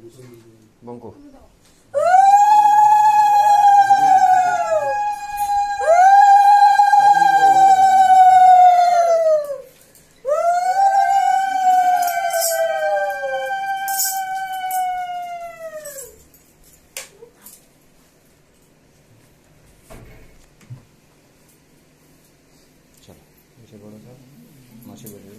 Bongko. चलो बोलो sir मासी बोलिए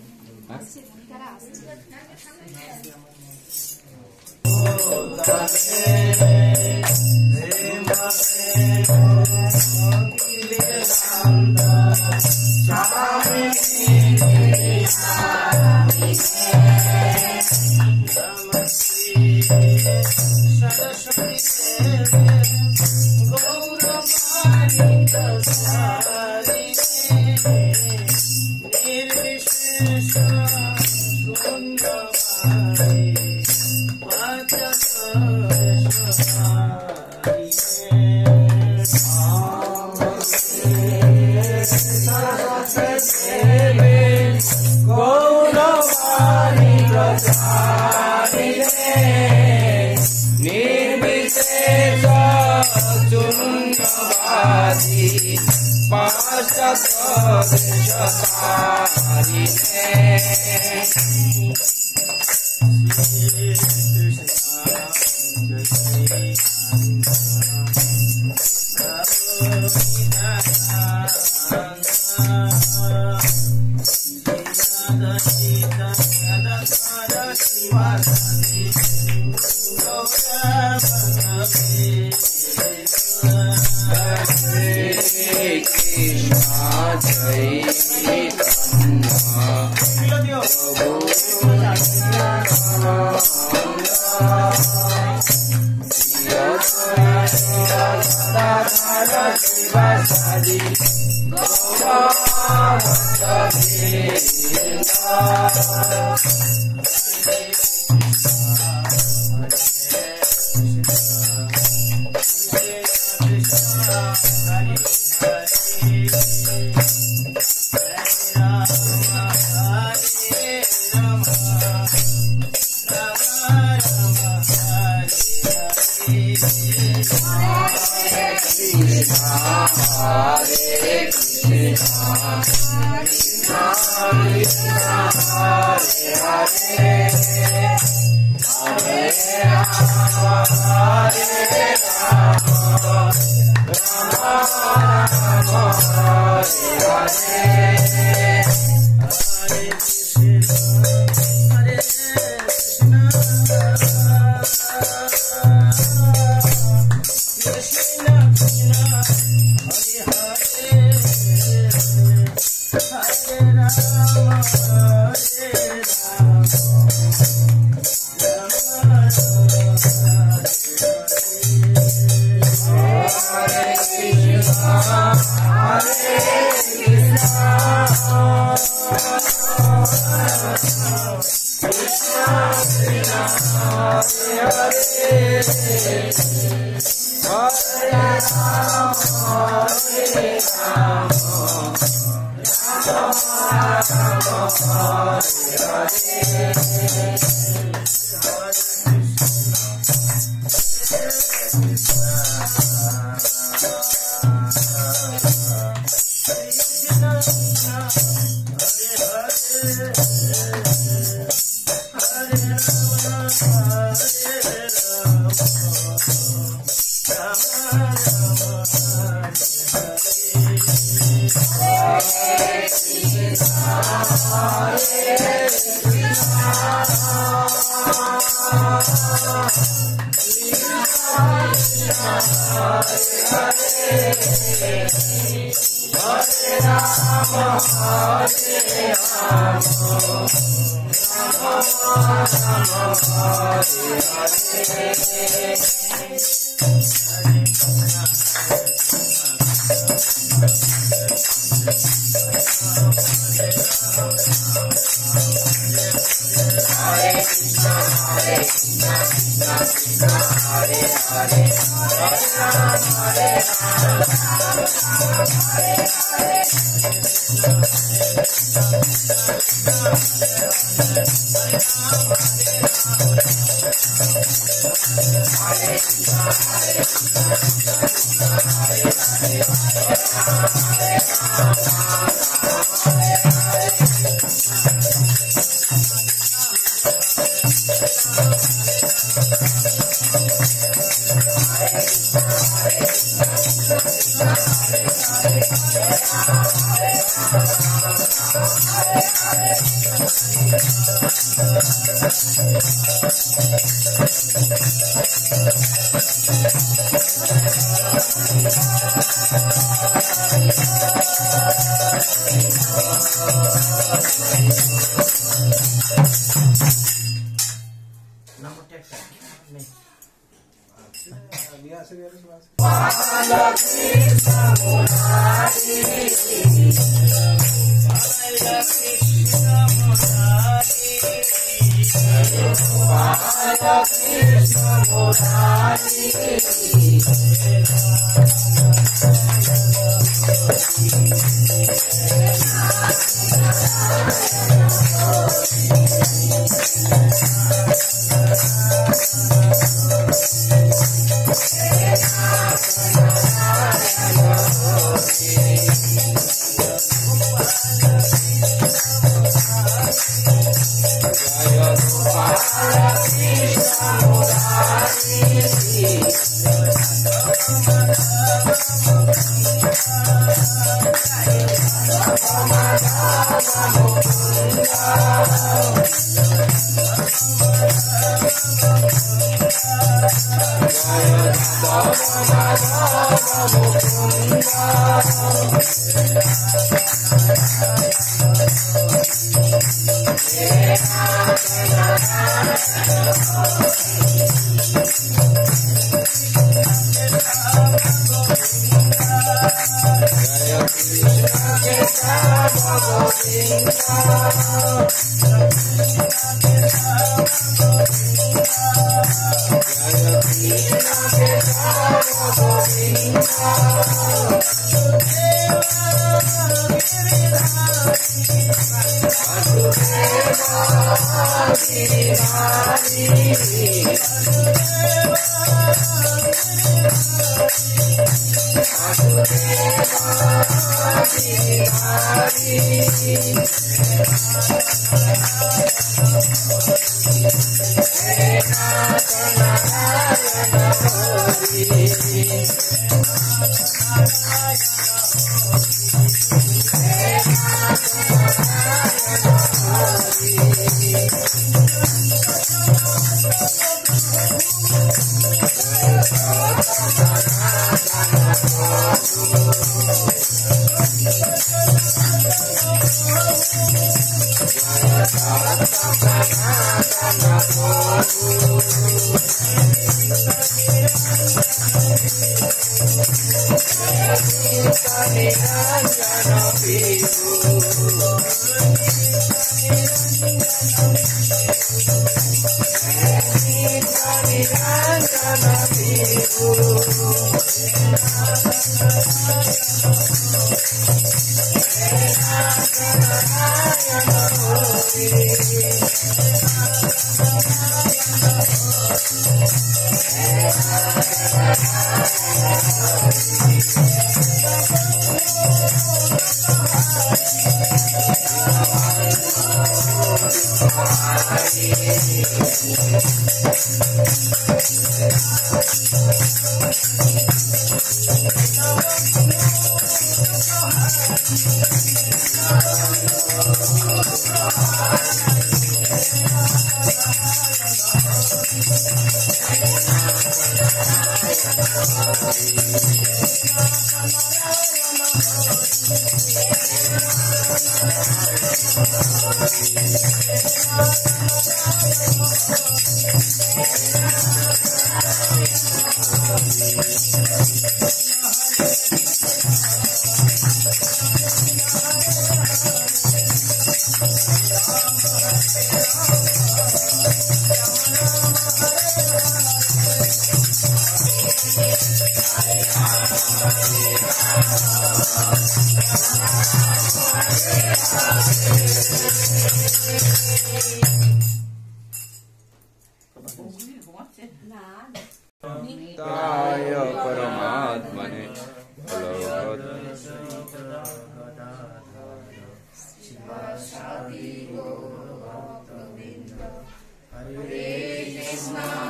नित्याय परमात्मने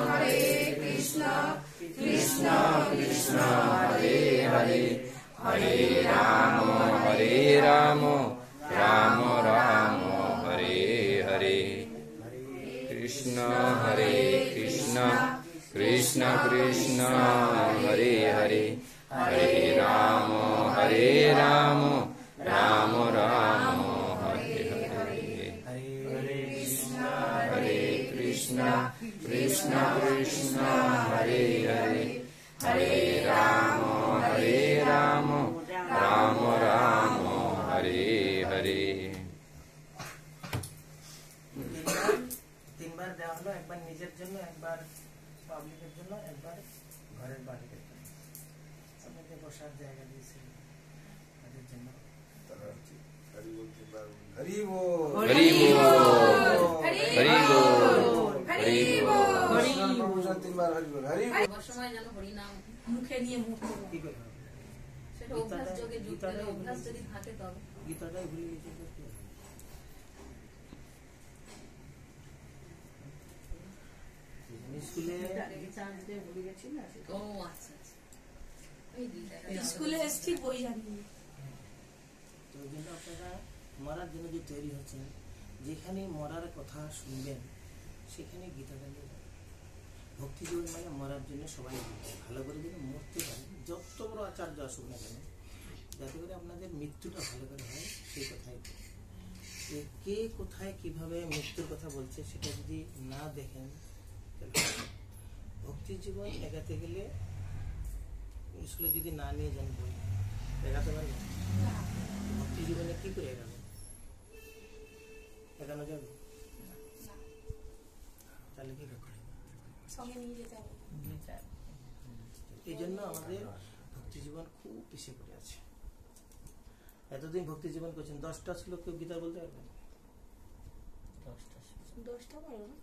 हरे कृष्णा कृष्णा कृष्णा हरे हरे हरे राम राम राम हरे हरे कृष्ण कृष्ण कृष्ण कृष्ण हरे हरे हरे राम राम राम हरे हरे हरे कृष्ण कृष्ण कृष्ण हरे हरे हरे राम राम राम हरे हरे। তিনবার দেওয়া হলো, একবার নিজের জন্য, একবার পাবলিকের জন্য, একবার ঘরের বাড়িতে আপনাকে বসার জায়গা দিয়েছিলেন তাদের জন্য। हरि बोल हरि बोल हरि बोल हरि बोल तीन बार हरि बोल हरि बोल। সময় যেন হরি নাম মুখে নিয়ে মুখ কি করে হবে? সেটা অভ্যাস যোগে যুক্ত হলে অভ্যাস যদি থাকে তবে গীতাটাই ভুলে গেছি। স্কুলে ও আচ্ছা আচ্ছা স্কুলে এসছি বই জানি তো ওই জন্য আপনারা মরার জন্য যে তৈরি হচ্ছেন, যেখানে মরার কথা শুনবেন সেখানে গীতাটা নিয়ে যাবেন। ভক্তি জীবন মানে মরার জন্য সবাই ভালো করে যেন মরতে পারে, যত বড় আচার্য আসুক না কেন, যাতে করে আপনাদের মৃত্যুটা ভালো করে হয় সেই কথাই। কে কোথায় কিভাবে মৃত্যুর কথা বলছে সেটা যদি না দেখেন, ভক্তি জীবন এগাতে গেলে স্কুলে যদি না নিয়ে যান বই এগাতে পারবেন? ভক্তি জীবনে কি করে এগানো যাবে? তাহলে কি করে সঙ্গে নিয়ে যেতে হবে। এই জন্য আমাদের ভক্তি জীবন খুব পিছিয়ে পড়ে আছে। এতদিন ভক্তি জীবন করছেন, 10টা শ্লোক কেউ গীতা বলতে পারবেন? 10টা পারো না,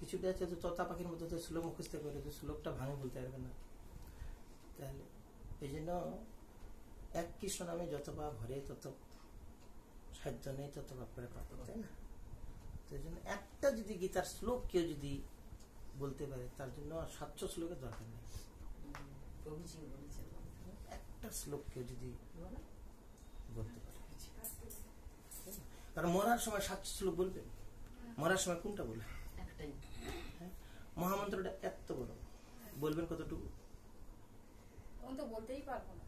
কিছুটা আছে তো তোতা পাখির মতো তো শ্লোক মুখস্থ করে, তো শ্লোকটা ভাঙে বলতে পারবে না। তাহলে এই জন্য এক কৃষ্ণ নামে যত পাপ ভরে তত সাহায্য নেই, তত পাপ করে পাপ, তাই না? তো এই জন্য একটা যদি গীতার শ্লোক কেউ যদি বলতে পারে, তার জন্য 700 শ্লোকের দরকার নেই। একটা শ্লোক কেউ যদি বলতে পারে, কারণ মরার সময় 700 শ্লোক বলবেন, মরার সময় কোনটা বলবেন? মহামন্ত্রটা এত বড়, বলবেন কতটুকু? তখন তো বলতেই পারবো না।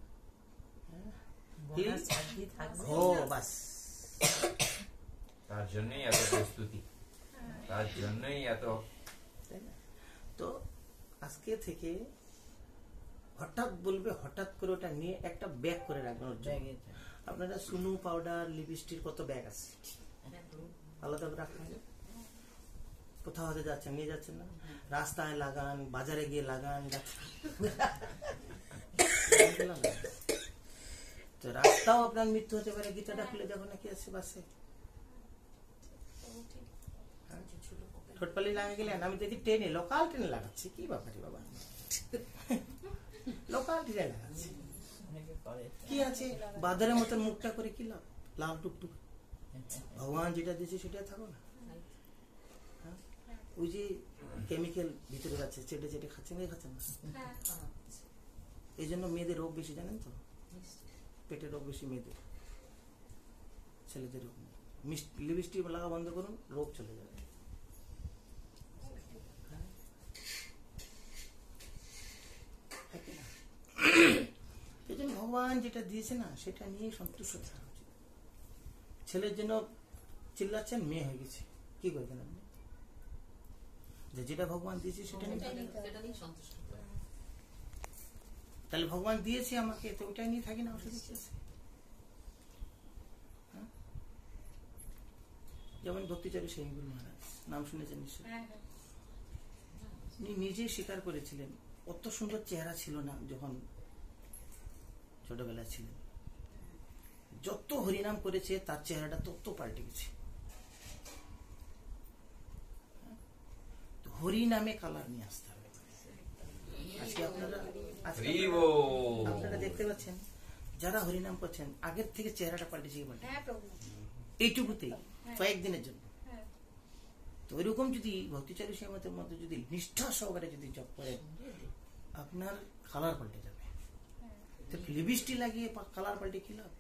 তার জন্যই এত প্রস্তুতি, তার জন্যই এত। তো আজকে থেকে হঠাৎ বলবে, হঠাৎ করে ওটা নিয়ে একটা ব্যাগ করে রাখবেন। আপনারা সুনু পাউডার লিপস্টিক কত ব্যাগ আছে, আলাদা করে রাখা হয়। কোথাও হতে যাচ্ছেন, নিয়ে যাচ্ছেন না, রাস্তায় লাগান, বাজারে গিয়ে লাগান, তো রাস্তাও আপনার মৃত্যু হতে পারে। গীতাটা খুলে দেখো না কি আছে বাসে, ঠোঁটপালি লাগা গেলেন। আমি দেখি ট্রেনে, লোকাল ট্রেনে লাগাচ্ছি, কি ব্যাপারে বাবা, লোকাল ট্রেনে লাগাচ্ছি। কি আছে, বাদরের মতন মুখটা করে কি লাভ, লাল টুকটুক। ভগবান যেটা দিয়েছে সেটা থাকো না। ওই যে কেমিক্যাল ভিতরে যাচ্ছে, চেটে চেটে খাচ্ছেন, খাচ্ছেন না। এই জন্য মেয়েদের রোগ বেশি, জানেন তো, পেটের রোগ বেশি মেয়েদের, ছেলেদের রোগ নেই। লিপস্টিক লাগা বন্ধ করুন, রোগ চলে যাবে। এই জন্য ভগবান যেটা দিয়েছে না সেটা নিয়ে সন্তুষ্ট থাকা উচিত। ছেলের জন্য চিল্লাচ্ছেন, মেয়ে হয়ে গেছে, কি করবেন আপনি? যেটা ভগবান দিয়েছে সেটা নিয়ে সন্তুষ্ট। তাহলে ভগবান দিয়েছে আমাকে, তো ওইটাই নিয়ে থাকি না, অসুবিধা আছে? যেমন ভক্তিচারী স্বামীগুরু মহারাজ, নাম শুনেছেন নিশ্চয়। উনি নিজেই স্বীকার করেছিলেন অত সুন্দর চেহারা ছিল না যখন ছোটবেলা ছিলেন। যত হরিনাম করেছে তার চেহারাটা তত পাল্টে গেছে। হরি নামে কালার নিয়ে আসতে হবে। আজকে আপনারা দেখতে পাচ্ছেন যারা হরিনাম করছেন আগের থেকে চেহারাটা পাল্টেছে। হ্যাঁ প্রভু। এইটুকুতেই কয়েকদিনের জন্য। হ্যাঁ। তো ওইরকম যদি ভক্তিচারী শ্রীমতের মধ্যে যদি নিষ্ঠা সহকারে যদি জপ করেন আপনার কালার পাল্টে যাবে। তো লিপস্টিক লাগিয়ে কালার পাল্টে কি লাভ?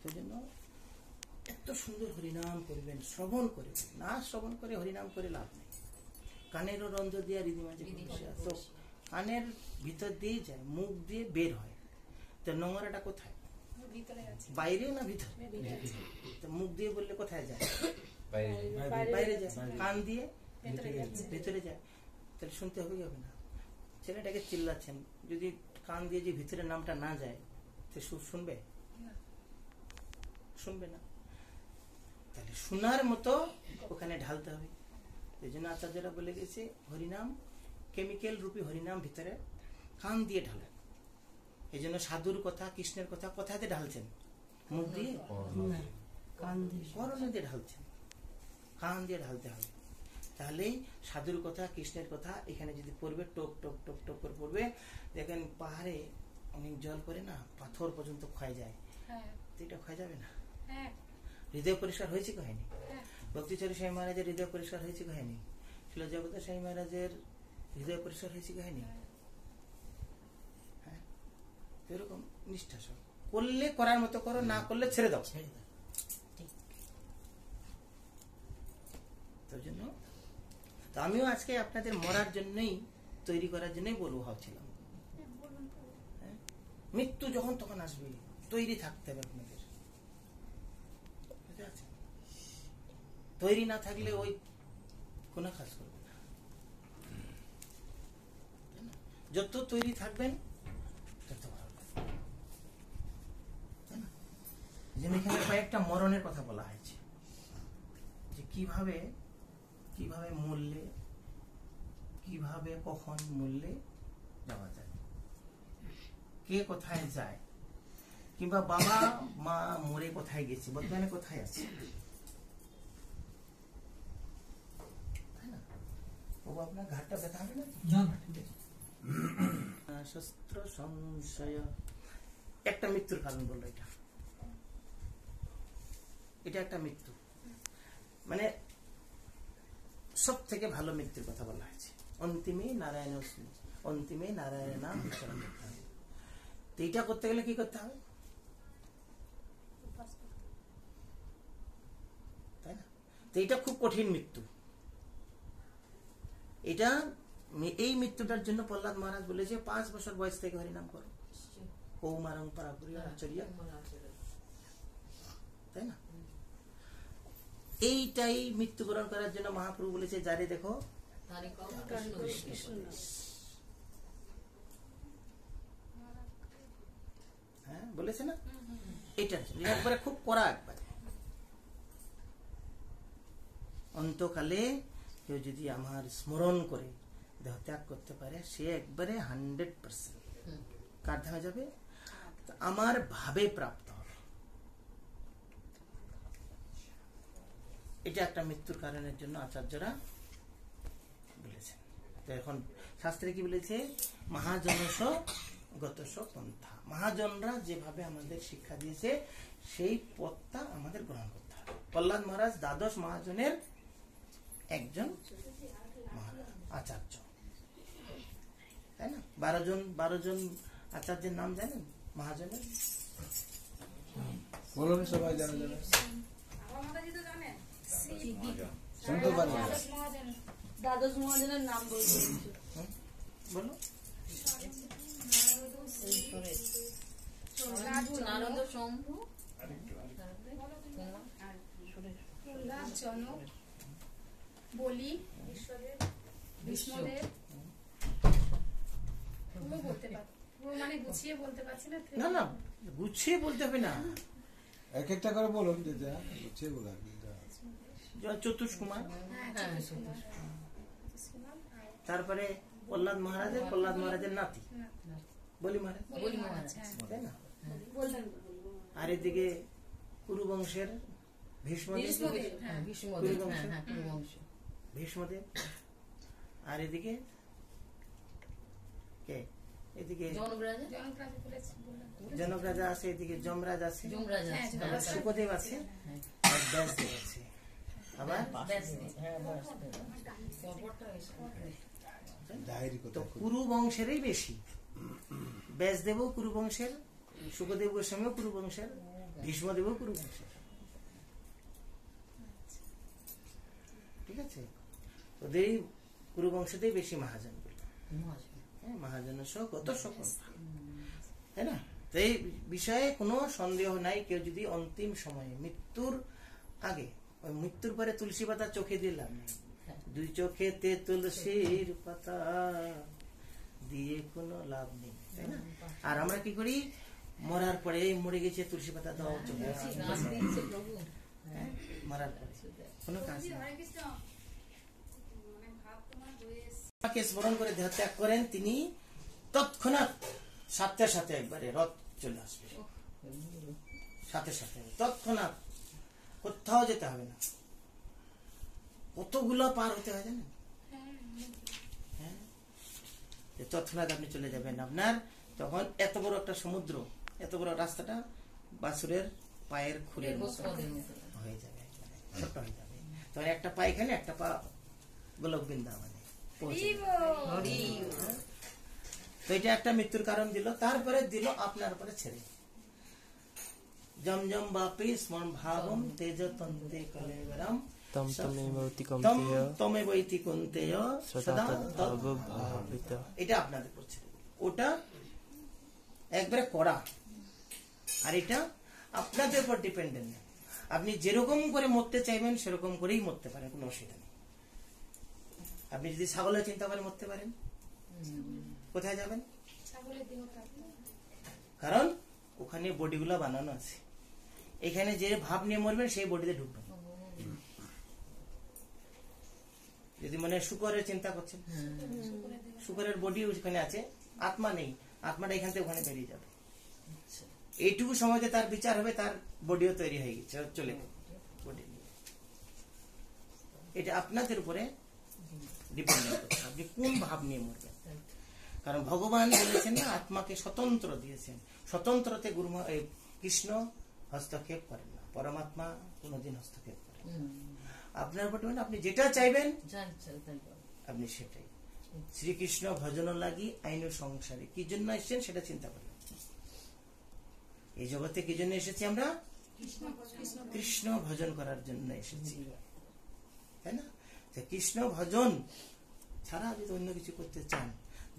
সেজন্য এত সুন্দর হরিনাম করবেন, শ্রবণ করবেন। না শ্রবণ করে হরিনাম করে লাভ নেই। কানেরও রন্ধ্র দিয়ে হৃদয় মাঝে তো কানের ভিতর দিয়ে যায়, মুখ দিয়ে বের হয়। তো নোংরাটা কোথায়? ভিতরে আছে। বাইরে না ভিতরে? তো মুখ দিয়ে বললে কোথায় যায়? বাইরে। বাইরে যায়। কান দিয়ে ভেতরে যায়। তাহলে শুনতে হবে কি হবে না? ছেলেটাকে চিল্লাচ্ছেন, যদি কান দিয়ে যে ভিতরে নামটা না যায় সে শুনবে? শুনবে না। তাহলে শোনার মতো ওখানে ঢালতে হবে। এই জন্য আচার্যরা বলে গেছে হরিনাম কেমিক্যাল রূপী হরিনাম ভিতরে কান দিয়ে ঢালেন। এই জন্য সাধুর কথা, কৃষ্ণের কথা কোথাতে ঢালছেন? মুখ দিয়ে? করণে দিয়ে ঢালছেন। কান দিয়ে ঢালতে হবে। তাহলেই সাধুর কথা, কৃষ্ণের কথা এখানে যদি পড়বে, টপ টপ টপ টপ করে পড়বে। দেখেন পাহাড়ে অনেক জল পড়ে না, পাথর পর্যন্ত ক্ষয় যায়। তো এটা ক্ষয় যাবে না। হৃদয় পরিষ্কার হয়েছে কি হয়নি? ভক্তিচারী স্বামী মহারাজের হৃদয় পরিষ্কার হয়েছে কি হয়নি? শিল জগতের স্বামী মহারাজের হৃদয় পরিষ্কার হয়েছে কি হয়নি? হ্যাঁ, এরকম নিষ্ঠা সব করলে করার মতো করো, না করলে ছেড়ে দাও। তার জন্য তো আমিও আজকে আপনাদের মরার জন্যই, তৈরি করার জন্যই বলবো ভাবছিলাম। মৃত্যু যখন তখন আসবে, তৈরি থাকতে হবে আপনাদের। তৈরি না থাকলে ওই কোনো কাজ করবে না। যত তৈরি থাকবেন তত ভালো। এখানে কয়েকটা মরণের কথা বলা হয়েছে, যে কিভাবে কিভাবে মরলে, কিভাবে কখন মরলে যাওয়া যায়, কে কোথায় যায়, কিংবা বাবা মা মরে কোথায় গেছে, বর্তমানে কোথায় আছে। আপনার ঘাটটা ব্যথা হবে না? শস্ত্র সংশয় একটা মৃত্যুর কারণ বললো। এটা একটা মৃত্যু, মানে সব থেকে ভালো মৃত্যুর কথা বলা হয়েছে। অন্তিমে নারায়ণ, অন্তিমে নারায়ণ নাম উচ্চারণ করতে হবে। তো এইটা করতে গেলে কি করতে হবে? তাই না? তো এইটা খুব কঠিন মৃত্যু। এটা এই মৃত্যুটার জন্য প্রহ্লাদ মহারাজ বলেছে 5 বছর বয়স থেকে হরিনাম করো। কৌমারং পরাপুরি আচার্য, তাই না? এইটাই মৃত্যুবরণ করার জন্য মহাপ্রভু বলেছে যারে দেখো হ্যাঁ বলেছে না? এটার জন্য একবারে খুব কড়া, একবারে অন্তকালে কেউ যদি আমার স্মরণ করে দেহ ত্যাগ করতে পারে, সে একবারে 100% কার ধামে যাবে? আমার ভাবে প্রাপ্ত হবে। এটা একটা মৃত্যুর কারণের জন্য আচার্যরা বলেছেন। তো এখন শাস্ত্রে কি বলেছে? মহাজনস গতস পন্থা। মহাজনরা যেভাবে আমাদের শিক্ষা দিয়েছে সেই পথটা আমাদের গ্রহণ করতে হবে। প্রহ্লাদ মহারাজ দ্বাদশ মহাজনের একজন আচার্য, তাই না? 12 জন আচার্যের নাম জানেন মহাজনের? বলুন সবাই জানে। দ্বাদশ মহাজনের নাম বলবো। বলো। নারদ, শম্ভু, জনক, বলি, বিষ্ণুদেব। বলতে পারি, মানে গুছিয়ে বলতে পারছি না। না না, গুছিয়ে বলতে হবে না, এক একটা করে বলুন, যেটা গুছিয়ে বলা। চতুষ কুমার, তারপরে প্রহ্লাদ মহারাজের নাতি বলি মহারাজ, তাই না? আর এদিকে কুরু বংশের ভীষ্মদেব, হ্যাঁ। ভীষ্মদেব, হ্যাঁ, কুরুবংশ। ভীষ্মদেব, আর এদিকে কে? এদিকে জনক রাজা, জনকরাজ বলেছে, বললাম তো। জনক রাজা আছে, এদিকে যমরাজ আছে, যমরাজ হ্যাঁ, আছে, আবার শুকদেব আছে, আর ব্যাসদেব আছে, আবার ব্যাসদেব, হ্যাঁ, ব্যাসদেব। অপরটা এসে- ডায়েরি তো কথা কুরু বংশেরই বেশি। ব্যাসদেবও কুরু বংশের, শুকদেব গোস্বামীও কুরু বংশের, ভীষ্মদেবও কুরু বংশের। ঠিক আছে, ওদের এই কুরু বংশতেই বেশি মহাজন বলে। মহাজন। হ্যাঁ, মহাজনের সহ কত সকল, তাই না? তো এই বিষয়ে কোনো সন্দেহ নাই। কেউ যদি অন্তিম সময়ে মৃত্যুর আগে, ওই মৃত্যুর পরে তুলসী পাতা চোখে দিলাম নেই, দুই চোখেতে তুলসীর পাতা দিয়ে কোনো লাভ নেই, তাই না? আর আমরা কি করি, মরার পরে এই মরে গেছে তুলসী পাতা দাও চোখে, গাছ দিয়েছে প্রভু। হ্যাঁ, মরার পরে কোনো কাজ নেই। হরে কৃষ্ণ, মানে ভাব তোমার হয়ে এসছে। তাকে স্মরণ করে দেহত্যাগ করেন, তিনি তৎক্ষণাৎ সাথে সাথে একবারে রথ চলে আসবে, সাথে সাথে তৎক্ষণাৎ, কোথাও যেতে হবে না। কতগুলো পার হতে হয় জানেন? হ্যাঁ, যে তৎক্ষণাৎ আপনি চলে যাবেন। আপনার তখন এত বড় একটা সমুদ্র, এত বড় রাস্তাটা বাছুরের পায়ের খুরের মতো হয়ে যাবে, ছোট্ট হয়ে যাবে। তখন একটা পা এখানে, একটা পা গোলক বৃন্দাবনে পৌঁছে যাবে। তো এটা একটা মৃত্যুর কারণ দিল। তারপরে দিল আপনার উপরে ছেড়ে, জম জম বাপি স্মরণ ভাবম তেজ তন্তে কলেবরম তম তমেবৈতি তম কৌন্তেয় তমেবৈতি কুন্তেয় সদা সদা তদ্ভাবিত। এটা আপনাদের উপর ছেড়ে দিল। ওটা একবারে করা, আর এটা আপনাদের উপর ডিপেন্ডেন্ট। আপনি যেরকম করে মরতে চাইবেন সেরকম করেই মরতে পারেন, কোনো অসুবিধা নেই। আপনি যদি ছাগলের চিন্তা করে মরতে পারেন, কোথায় যাবেন? ছাগলের দেহ প্রাপ্ত। কারণ ওখানে বডিগুলো বানানো আছে, এখানে যে ভাব নিয়ে মরবেন সেই বডিতে ঢুকবেন। যদি মানে শুকরের চিন্তা করছেন, শুকরের বডি ওখানে আছে, আত্মা নেই, আত্মাটা এখান থেকে ওখানে বেরিয়ে যাবে। এইটুকু সময়তে তার বিচার হবে, তার বডিও তৈরি হয়ে গেছে, চলে গেল বডি নিয়ে। এটা আপনাদের উপরে ডিপেন্ডেন্ট করছে, আপনি কোন ভাব নিয়ে মরবেন। কারণ ভগবান বলেছেন না, আত্মাকে স্বতন্ত্র দিয়েছেন, স্বতন্ত্রতে কৃষ্ণ হস্তক্ষেপ করেন না, পরমাত্মা কোনদিন হস্তক্ষেপ করেন না। আপনার উপর ডিপেন্ড, আপনি যেটা চাইবেন আপনি সেটাই। শ্রীকৃষ্ণ ভজন লাগি আইন সংসারে কি জন্য এসেছেন সেটা চিন্তা করবেন। এই জগতে কি জন্য এসেছি আমরা? কৃষ্ণ ভজন করার জন্য এসেছি, তাই না? কৃষ্ণ ভজন ছাড়া যদি অন্য কিছু করতে চান,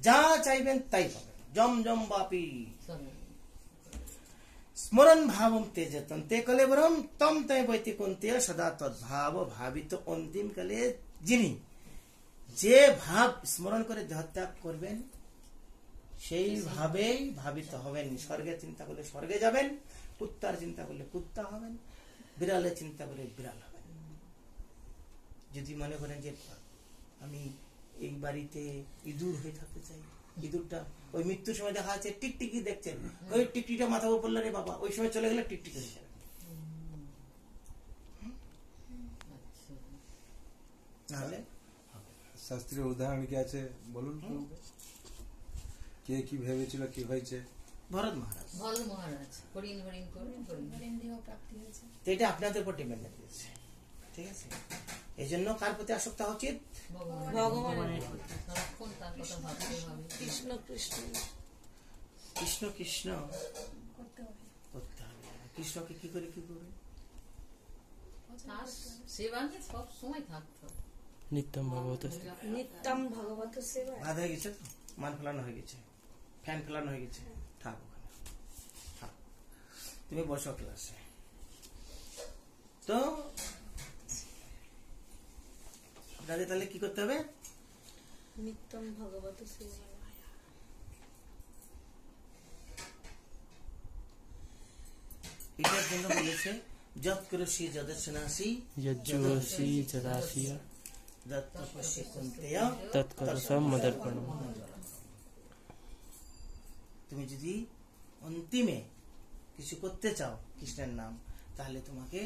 যা চাইবেন তাই পাবেন। জম জম বাপি স্মরণ ভাবম তেজতন তে কলেবরম তম তয় বৈতি কুন্তেয় সদা তদ্ভাব ভাবিত। অন্তিম কালে যিনি যে ভাব স্মরণ করে দেহত্যাগ করবেন সেই ভাবেই ভাবিত হবেন। স্বর্গের চিন্তা করলে স্বর্গে যাবেন, কুত্তার চিন্তা করলে কুত্তা হবেন, বিড়ালের চিন্তা করলে বিড়াল হবেন। যদি মনে করেন যে আমি এই বাড়িতে ইঁদুর হয়ে থাকতে চাই, ইঁদুরটা ওই মৃত্যুর সময় দেখা যাচ্ছে টিকটিকি দেখছেন, ওই টিকটিটা মাথা উপর পড়লো রে বাবা, ওই সময় চলে গেলে টিকটিকি হয়ে যাবে। নাহলে শাস্ত্রীয় উদাহরণ কি আছে বলুন তো? কে কি ভেবেছিল, কি হয়েছে? ভরত মহারাজ, ভরত মহারাজ হরিণ হরিণ করে হরিণ দেহ প্রাপ্তি হয়েছে। তো এটা আপনাদের উপর ডিপেন্ডেন্ট দিয়েছে, ঠিক আছে? এই জন্য কার প্রতি আসক্ত হওয়া উচিত? ভগবানের সারাক্ষণ তার কথা ভাবতে হবে। কৃষ্ণ কৃষ্ণ কৃষ্ণ কৃষ্ণ করতে হবে। করতে হবে। কৃষ্ণকে কি করে কি করবে? তার সেবা নিয়ে সব সময় থাকতে হবে। নিত্যম ভগবত নিত্যম ভগবত সেবা। বাদ হয়ে গেছে তো, মান ফেলানো হয়ে গেছে, ফ্যান ফেলানো হয়ে গেছে, থাক ওখানে, থাক। তুমি বসো ক্লাসে। তো আপনাদের তাহলে কি করতে হবে? নিত্যম ভগবত সেবা। এটার জন্য বলেছে যত করসি যদর্শনাসি যজ্জুষি যদাসিয়া দত্তপস্যি কুন্তেয় তৎকরসম মদর্পণম। তুমি যদি অন্তিমে কিছু করতে চাও কৃষ্ণের নাম, তাহলে তোমাকে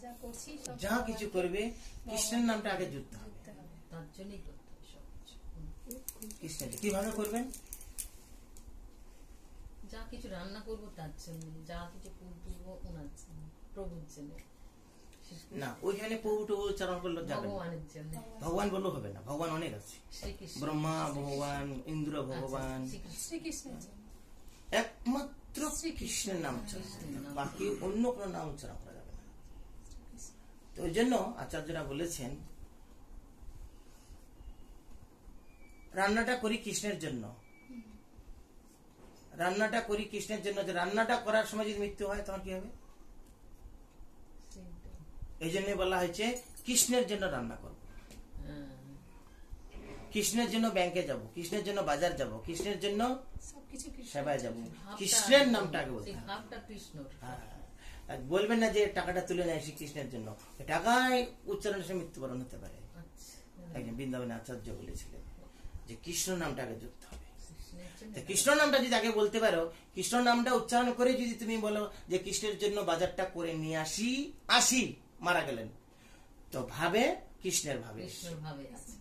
যা করছি সব যা কিছু করবে কৃষ্ণের নামটা আগে জুড়তে হবে। করতে হবে। তার জন্যই করতে হবে সবকিছু। কৃষ্ণের কিভাবে করবেন? যা কিছু রান্না করবো তার জন্য, যা কিছু ফুল তুলবো ওনার জন্য, প্রভুর জন্য, না ওইখানে প্রভু টভু উচ্চারণ করলে যাবে না। ভগবানের জন্য। ভগবান বললেও হবে না, ভগবান অনেক আছে। শ্রীকৃষ্ণ, ব্রহ্মা ভগবান, ইন্দ্র ভগবান, শ্রীকৃষ্ণ, শ্রীকৃষ্ণের জন্য একমাত্র কৃষ্ণের নাম উচ্চারণ করতে হবে। বাকি অন্য কোনো নাম উচ্চারণ করা যাবে না। তো ওই জন্য আচার্যরা বলেছেন রান্নাটা করি কৃষ্ণের জন্য, রান্নাটা করি কৃষ্ণের জন্য। যে রান্নাটা করার সময় যদি মৃত্যু হয় তখন কি হবে? সেইটাই। এই জন্য বলা হয়েছে কৃষ্ণের জন্য রান্না করব, হ্যাঁ, কৃষ্ণের জন্য ব্যাংকে যাব, কৃষ্ণের জন্য বাজার যাব, কৃষ্ণের জন্য সবকিছু কৃষ্ণ সেবায় যাব। ভাবটা- কৃষ্ণের নামটা আগে বলতে সেই হবে। ভাবটা কৃষ্ণর। হ্যাঁ, আর বলবেন না যে টাকাটা তুলে নেয় কৃষ্ণের জন্য, টাকায় উচ্চারণের সময় মৃত্যুবরণ হতে পারে। আচ্ছা, একজন বৃন্দাবনে আচার্য বলেছিলেন যে কৃষ্ণ নামটা আগে যুক্ত হবে। কৃষ্ণের জন্য। তো কৃষ্ণ নামটা যদি আগে বলতে পারো, কৃষ্ণ নামটা উচ্চারণ করে যদি তুমি বলো যে কৃষ্ণের জন্য বাজারটা করে নিয়ে আসি মারা গেলেন, তো ভাবে কৃষ্ণের ভাবে, কৃষ্ণর ভাবে আছে।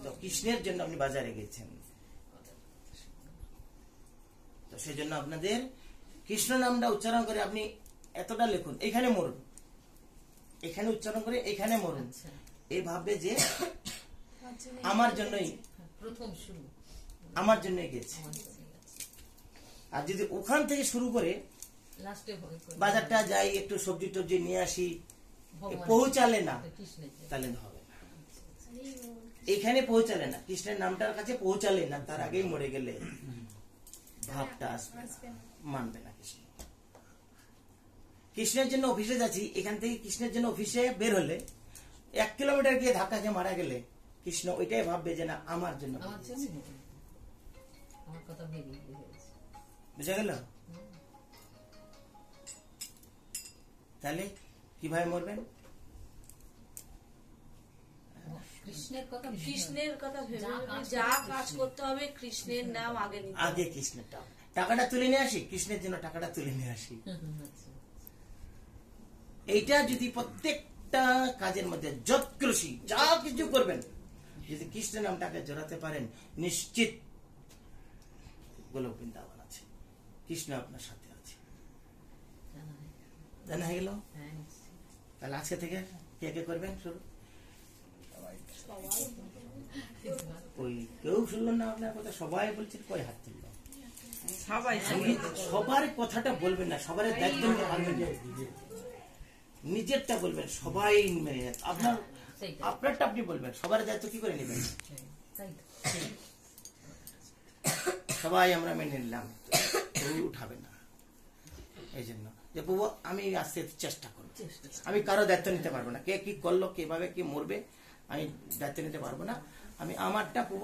তো কৃষ্ণের জন্য আপনি বাজারে গেছেন। তো সেই জন্য আপনাদের কৃষ্ণ নামটা উচ্চারণ করে আপনি এতটা লিখুন, এখানে মরুন, এখানে উচ্চারণ করে এখানে মরুন। আচ্ছা, এই ভাববে যে তার জন্য আমার জন্যই, প্রথম শুরু আমার জন্যই গেছে। আমার জন্যই আছে। আর যদি ওখান থেকে শুরু করে লাস্টে ভয় করে বাজারটা যাই একটু সবজি টবজি নিয়ে আসি, ভগবানের পৌঁছালে না জন্য, কৃষ্ণের জন্য। তাহলে হবে না। এখানে পৌঁছালে না, কৃষ্ণের নামটার কাছে পৌঁছালে না, তার আগেই মরে গেলে ভাবটা আসবে না, আসবে না। মানবে না কৃষ্ণ। কৃষ্ণের জন্য অফিসে যাচ্ছি, এখান থেকে কৃষ্ণের জন্য অফিসে বের হলে 1 কিলোমিটার গিয়ে ধাক্কা খেয়ে মারা গেলে কৃষ্ণ ওইটাই ভাববে যে না আমার জন্য আমার বেরিয়েছে। জন্য আমার কথা ভেবে হয়েছে। বুঝা গেল? তাহলে কিভাবে মরবেন? কৃষ্ণের কথা ভেবে- কৃষ্ণের কথা ভেবে যা ভেবে কাজ যা করতে কাজ করতে হবে কৃষ্ণের নাম আগে নিতে হবে। আগে কৃষ্ণেরটা, টাকাটা তুলে নিয়ে আসি, কৃষ্ণের জন্য টাকাটা তুলে নিয়ে আসি। আচ্ছা, এইটা যদি প্রত্যেকটা কাজের মধ্যে যৎকৃষি যা কিছু করবেন যদি কৃষ্ণের নামটাকে জড়াতে পারেন, নিশ্চিত গোলক বৃন্দাবন আছে, কৃষ্ণ আপনার সাথে আছে। জানা হয়ে গেল। জানা হয়ে গেল? হ্যাঁ, তাহলে আজকে থেকে কে কে করবেন শুরু? ওই কেউ শুনলো না আপনার কথা, সবাই বলছেন কই হাত তুললো। সবার কথাটা বলবেন না, সবার দায়িত্ব নিতে পারবেন না, নিজেরটা বলবেন। সবাই মেনে নেন। আপনার সেইটাই। আপনারটা আপনি বলবেন, সবার দায়িত্ব কি করে নেবেন? তাই তো। সবাই আমরা মেনে নিলাম, কেউ উঠাবে না। এই জন্য যে প্রভু আমি আসতে চেষ্টা করব, আমি কারো দায়িত্ব নিতে পারবো না, কে কি করলো, কিভাবে কি মরবে আমি দায়িত্ব নিতে পারবো না। আমি আমারটা প্রভু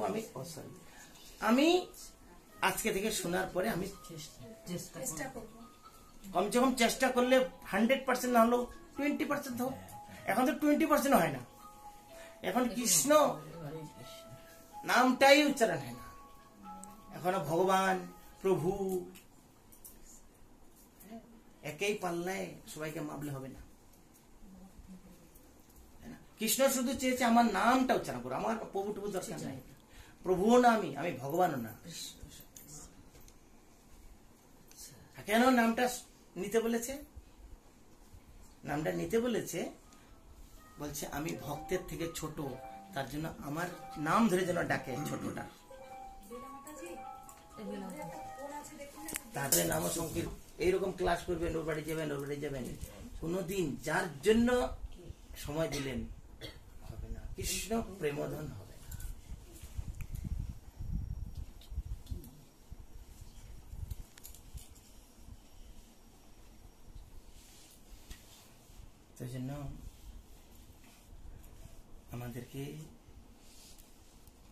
আমি আজকে থেকে শোনার পরে আমি চেষ্টা করবো। কমসে কম চেষ্টা করলে 100% না হলেও 20% হোক। এখন তো 20% হয় না, এখন কৃষ্ণ নামটাই উচ্চারণ হয় না, এখনো ভগবান প্রভু একই পাল্লায় সবাইকে মাপলে হবে না। কৃষ্ণ শুধু চেয়েছে আমার নামটা উচ্চারণ করো, আমার প্রভু টভু দরকার নাই। প্রভুও না আমি ভগবানও না। কেন নামটা নিতে বলেছে? নামটা নিতে বলেছে, বলছে আমি ভক্তের থেকে ছোট, তার জন্য আমার নাম ধরে যেন ডাকে ছোটটা। তারপরে নাম সংকীর্তন এইরকম ক্লাস করবেন, ওর বাড়ি যাবেন, কোনদিন যার জন্য সময় দিলেন হবে না, কৃষ্ণ প্রেমধন হবে না। সেই জন্য আমাদেরকে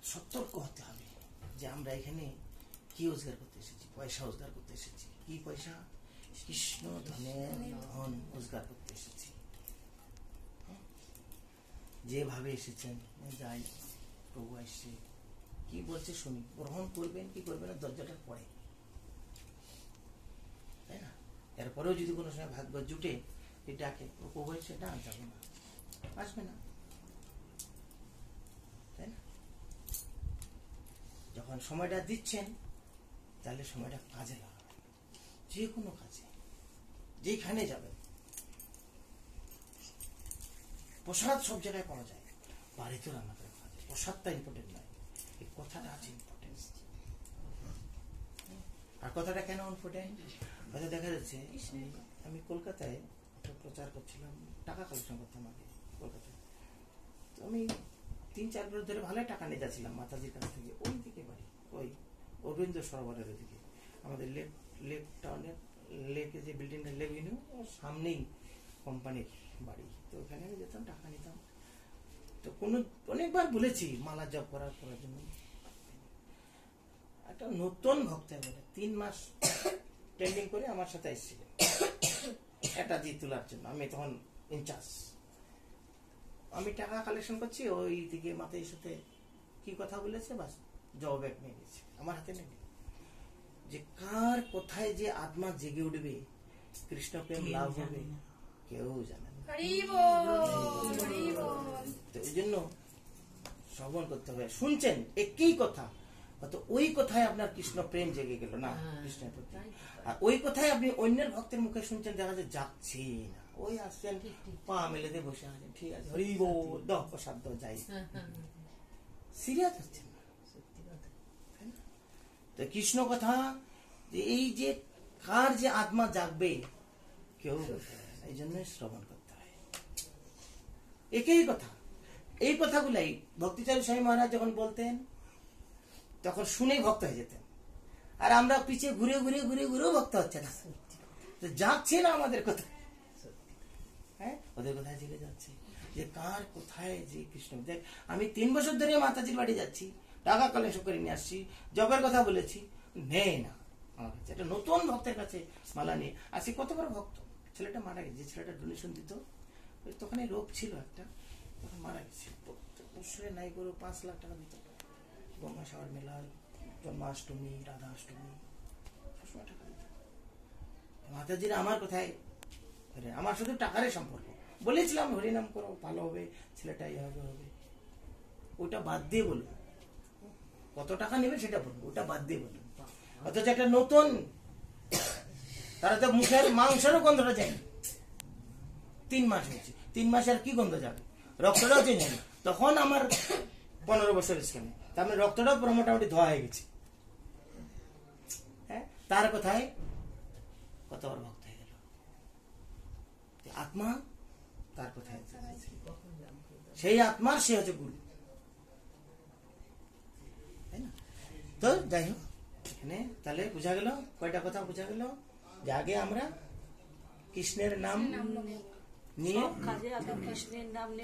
সতর্ক হতে হবে যে আমরা এখানে কি রোজগার করতে এসেছি, পয়সা রোজগার করতে এসেছি। কি পয়সা? কৃষ্ণ ধনের ধন রোজগার করতে এসেছি। যেভাবে এসেছেন যাই, প্রভু আসছে কি বলছে শুনি, গ্রহণ করবেন কি করবেন না দরজাটার পরে, তাই না? এরপরেও যদি কোনো সময় ভাগ্য জুটে যে ডাকে ও বলছে না যাবো না, আসবে না, তাই না? যখন সময়টা দিচ্ছেন তাহলে সময়টা কাজে লাগাবেন, যে কোনো কাজে, যেখানে যাবেন। প্রসাদ সব জায়গায় পাওয়া যায়, বাড়িতেও রান্না করে খাওয়া যায়, প্রসাদটা ইম্পর্টেন্ট নয়, এই কথাটা আছে ইম্পর্টেন্ট। আর কথাটা কেন ইম্পর্টেন্ট? হয়তো দেখা যাচ্ছে আমি কলকাতায় একটা প্রচার করছিলাম, টাকা কালেকশন করতাম আগে কলকাতায়। তো আমি 3-4 বছর ধরে ভালো টাকা নিয়ে যাচ্ছিলাম মাতাজির কাছ থেকে, ওই দিকে বাড়ি, ওই অরবিন্দ সরোবরের ওইদিকে, আমাদের লেক টাউনের লেকে যে বিল্ডিংটা, লেক ইউনিয়ন ওর সামনেই কোম্পানির বাড়ি। তো ওখানে আমি যেতাম, টাকা নিতাম। তো অনেকবার বলেছি মালা জপ করার জন্য। একটা নতুন ভক্ত বলে 3 মাস ট্রেনিং করে আমার সাথে এসেছিল একটা জি তোলার জন্য। আমি তখন ইনচার্জ, আমি টাকা কালেকশন করছি, ওই দিকে মাথায় সাথে কি কথা বলেছে বাস জবাব এক নিয়ে গেছে, আমার হাতে নেই। যে কার কোথায় যে আত্মা জেগে উঠবে, কৃষ্ণ প্রেম লাভ হবে, কেউ জানে না। তো এই জন্য শ্রবণ করতে হবে। শুনছেন একই কথা, হয়তো ওই কথায় আপনার কৃষ্ণ প্রেম জেগে গেল না কৃষ্ণের প্রতি, আর ওই কথায় আপনি অন্যের ভক্তের মুখে শুনছেন, দেখা যায় যাচ্ছি না, ওই আসছেন পা মেলে দিয়ে বসে আছেন, ঠিক আছে হরি বল দাও প্রসাদ দাও যাই, সিরিয়াস হচ্ছেন না। তো কৃষ্ণ কথা, এই যে কার যে আত্মা জাগবে কেউ, এই জন্যই শ্রবণ করতে হয়। একই কথা, এই কথাগুলাই ভক্তিচারী স্বামী মহারাজ যখন বলতেন তখন শুনেই ভক্ত হয়ে যেতেন, আর আমরা পিছিয়ে ঘুরে ঘুরে ঘুরে ঘুরেও ভক্ত হচ্ছে না, যাচ্ছে না আমাদের কথা। হ্যাঁ, ওদের কোথায় জেগে যাচ্ছে যে কার কোথায় যে কৃষ্ণ। দেখ, আমি 3 বছর ধরে মাতাজির বাড়ি যাচ্ছি, টাকা কালেকশন করে নিয়ে আসছি, জবের কথা বলেছি, নেই না আমার কাছে। একটা নতুন ভক্তের কাছে মালা নিয়ে আসি, কত বড় ভক্ত, ছেলেটা মারা গেছে, যে ছেলেটা ডোনেশন দিত, তখন এই রোগ ছিল একটা, তখন মারা গেছে। বছরে নাই করে 5 লাখ টাকা দিত, গঙ্গাসাগর মেলা, জন্মাষ্টমী, রাধাষ্টমী, সবসময় টাকা দিত। মাতাজিরা আমার কোথায়, আমার শুধু টাকারই সম্পর্ক, বলেছিলাম হরিনাম করো ভালো হবে, ছেলেটা এইভাবে হবে, ওটা বাদ দিয়ে বলবো, কত টাকা নেবে সেটা বলবো, ওটা বাদ দিয়ে বলবো। অথচ একটা নতুন, তারা তো মুখের মাংসেরও গন্ধটা যায়নি, 3 মাস হয়েছে, 3 মাসে আর কি গন্ধ যাবে, রক্তটাও চেঞ্জ হয়নি। তখন আমার 15 বছর স্ক্যানে, তার মানে রক্তটাও পুরো মোটামুটি ধোয়া হয়ে গেছে। হ্যাঁ, তার কথায় কত বড় ভক্ত হয়ে গেল, আত্মা তার কোথায়, সেই আত্মার সে হচ্ছে গুরু, তাই না? তো যাই হোক, এখানে তাহলে বোঝা গেল, কয়টা কথা বোঝা গেল, যে আগে আমরা কৃষ্ণের নাম নিয়ে,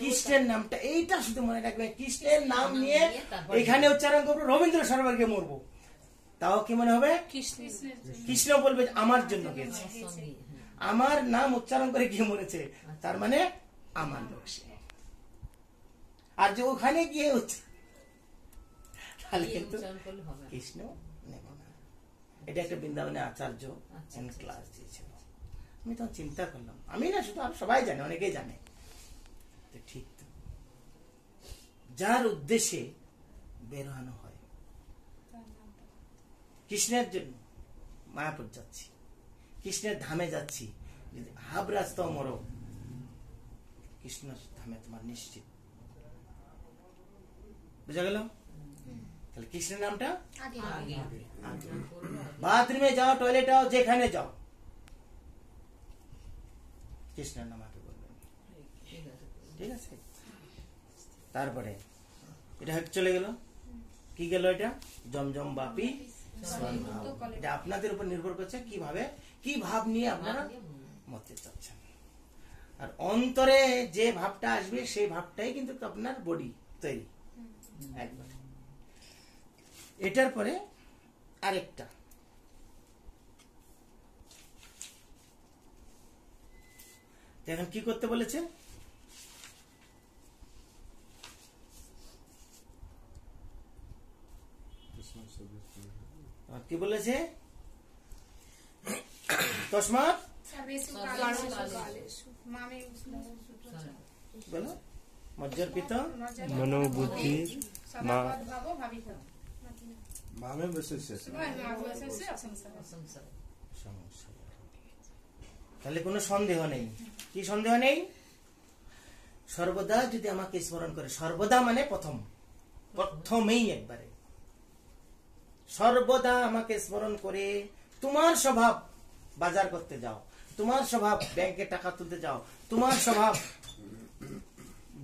কৃষ্ণের নামটা এইটা শুধু মনে রাখবে, কৃষ্ণের নাম নিয়ে এখানে উচ্চারণ করবো, রবীন্দ্র সরোবরকে মরবো, তাও কি মনে হবে? কৃষ্ণ বলবে আমার জন্য গেছে, আমার নাম উচ্চারণ করে গিয়ে মরেছে, তার মানে আমার লোক সে। আর যে ওখানে গিয়ে তাহলে কিন্তু কৃষ্ণ নেব না। এটা একটা বৃন্দাবনের আচার্য ক্লাস দিয়েছিল, আমি তখন চিন্তা করলাম, আমি না শুধু, আর সবাই জানে, অনেকেই জানে, ঠিক তো, যার উদ্দেশ্যে বেরোনো হয়, কৃষ্ণের জন্য মায়াপুর যাচ্ছি, কৃষ্ণের ধামে যাচ্ছি, যদি হাব রাস্তাও মরো, কৃষ্ণের ধামে তোমার নিশ্চিত। বুঝা গেল? তাহলে কৃষ্ণের নামটা বাথরুমে যাও, টয়লেটে যাও, যেখানে যাও, কৃষ্ণের নাম আগে বলবেন, ঠিক আছে? তারপরে এটা চলে গেল, কি গেল, এটা জমজম বাপি, এটা আপনাদের উপর নির্ভর করছে কিভাবে, কি ভাব নিয়ে আপনারা মরতে চাচ্ছেন। আর অন্তরে যে ভাবটা আসবে সেই ভাবটাই কিন্তু আপনার বডি তৈরি একবার। এটার পরে আরেকটা, এখন কি করতে বলেছে, কি বলেছে, তসমাৎ সর্বেষু সর্বেষু কালেষু কালেষু মামে বলো মজ্জর পিত মনোবুদ্ধি মা ভাব ভাবিত মামে বসে শেষ অসংসার তাহলে কোনো সন্দেহ নেই। কি সন্দেহ নেই? সর্বদা যদি আমাকে স্মরণ করে, সর্বদা মানে প্রথমেই একবারে সর্বদা আমাকে স্মরণ করে, তোমার স্বভাব বাজার করতে যাও, তোমার স্বভাব ব্যাংকে টাকা তুলতে যাও, তোমার স্বভাব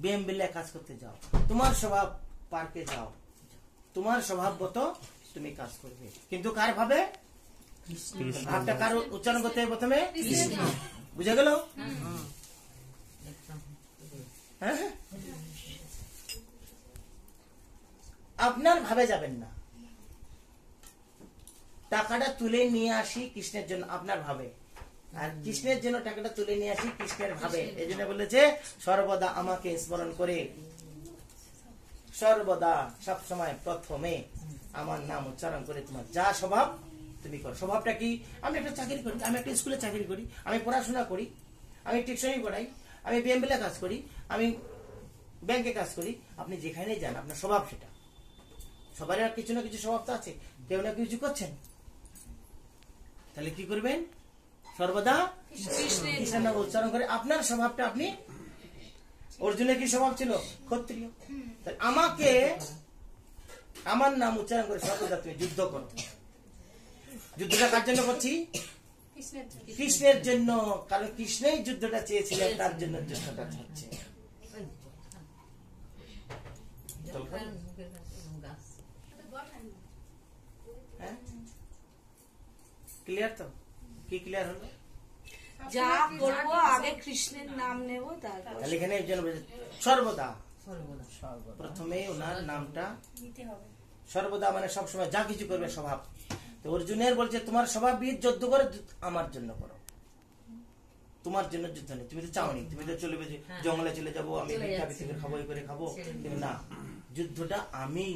বিএমবিলে কাজ করতে যাও, তোমার স্বভাব পার্কে যাও, তোমার স্বভাবগত তুমি কাজ করবে, কিন্তু কার ভাবে? ভাবটা কার উচ্চারণ করতে হবে প্রথমে? বুঝে গেল? হ্যাঁ, আপনার ভাবে যাবেন না। টাকাটা তুলে নিয়ে আসি কৃষ্ণের জন্য, আপনার ভাবে, আর কৃষ্ণের জন্য টাকাটা তুলে নিয়ে আসি কৃষ্ণের ভাবে। এই জন্য বলেছে সর্বদা আমাকে স্মরণ করে, সর্বদা সব সময় প্রথমে আমার নাম উচ্চারণ করে তোমার যা স্বভাব তুমি করো। স্বভাবটা কি? আমি একটা চাকরি করি, আমি একটা স্কুলে চাকরি করি, আমি পড়াশোনা করি, আমি টিউশনি পড়াই, আমি বিএমবিলে কাজ করি, আমি ব্যাংকে কাজ করি। আপনি যেখানে যান আপনার স্বভাব সেটা। সবারই আর কিছু না কিছু স্বভাব তো আছে, কেউ না কিছু করছেন। তাহলে কি করবেন? সর্বদা কৃষ্ণের নাম উচ্চারণ করে আপনার স্বভাবটা আপনি। অর্জুনের কি স্বভাব ছিল? ক্ষত্রিয়। আমাকে আমার নাম উচ্চারণ করে সর্বদা তুমি যুদ্ধ করো। যুদ্ধটা কার জন্য করছি? কৃষ্ণের জন্য, কারণ কৃষ্ণই যুদ্ধটা চেয়েছিলেন, তার জন্য যুদ্ধটা হচ্ছে। ক্লিয়ার তো? কি ক্লিয়ার হলো? যা করবো আগে কৃষ্ণের নাম নেব, তারপর তাহলে এখানে সর্বদা প্রথমে ওনার নামটা নিতে হবে। সর্বদা মানে সবসময় যা কিছু করবে স্বভাব। তো অর্জুনের বলছে তোমার স্বভাব বীর যুদ্ধ করে আমার জন্য করো, তোমার জন্য যুদ্ধ নেই। তুমি তো চাওনি, তুমি তো চলে জঙ্গলে চলে যাবো, আমি ভিক্ষা বিক্রি করে খাবো, করে খাবো, কিন্তু না, যুদ্ধটা আমি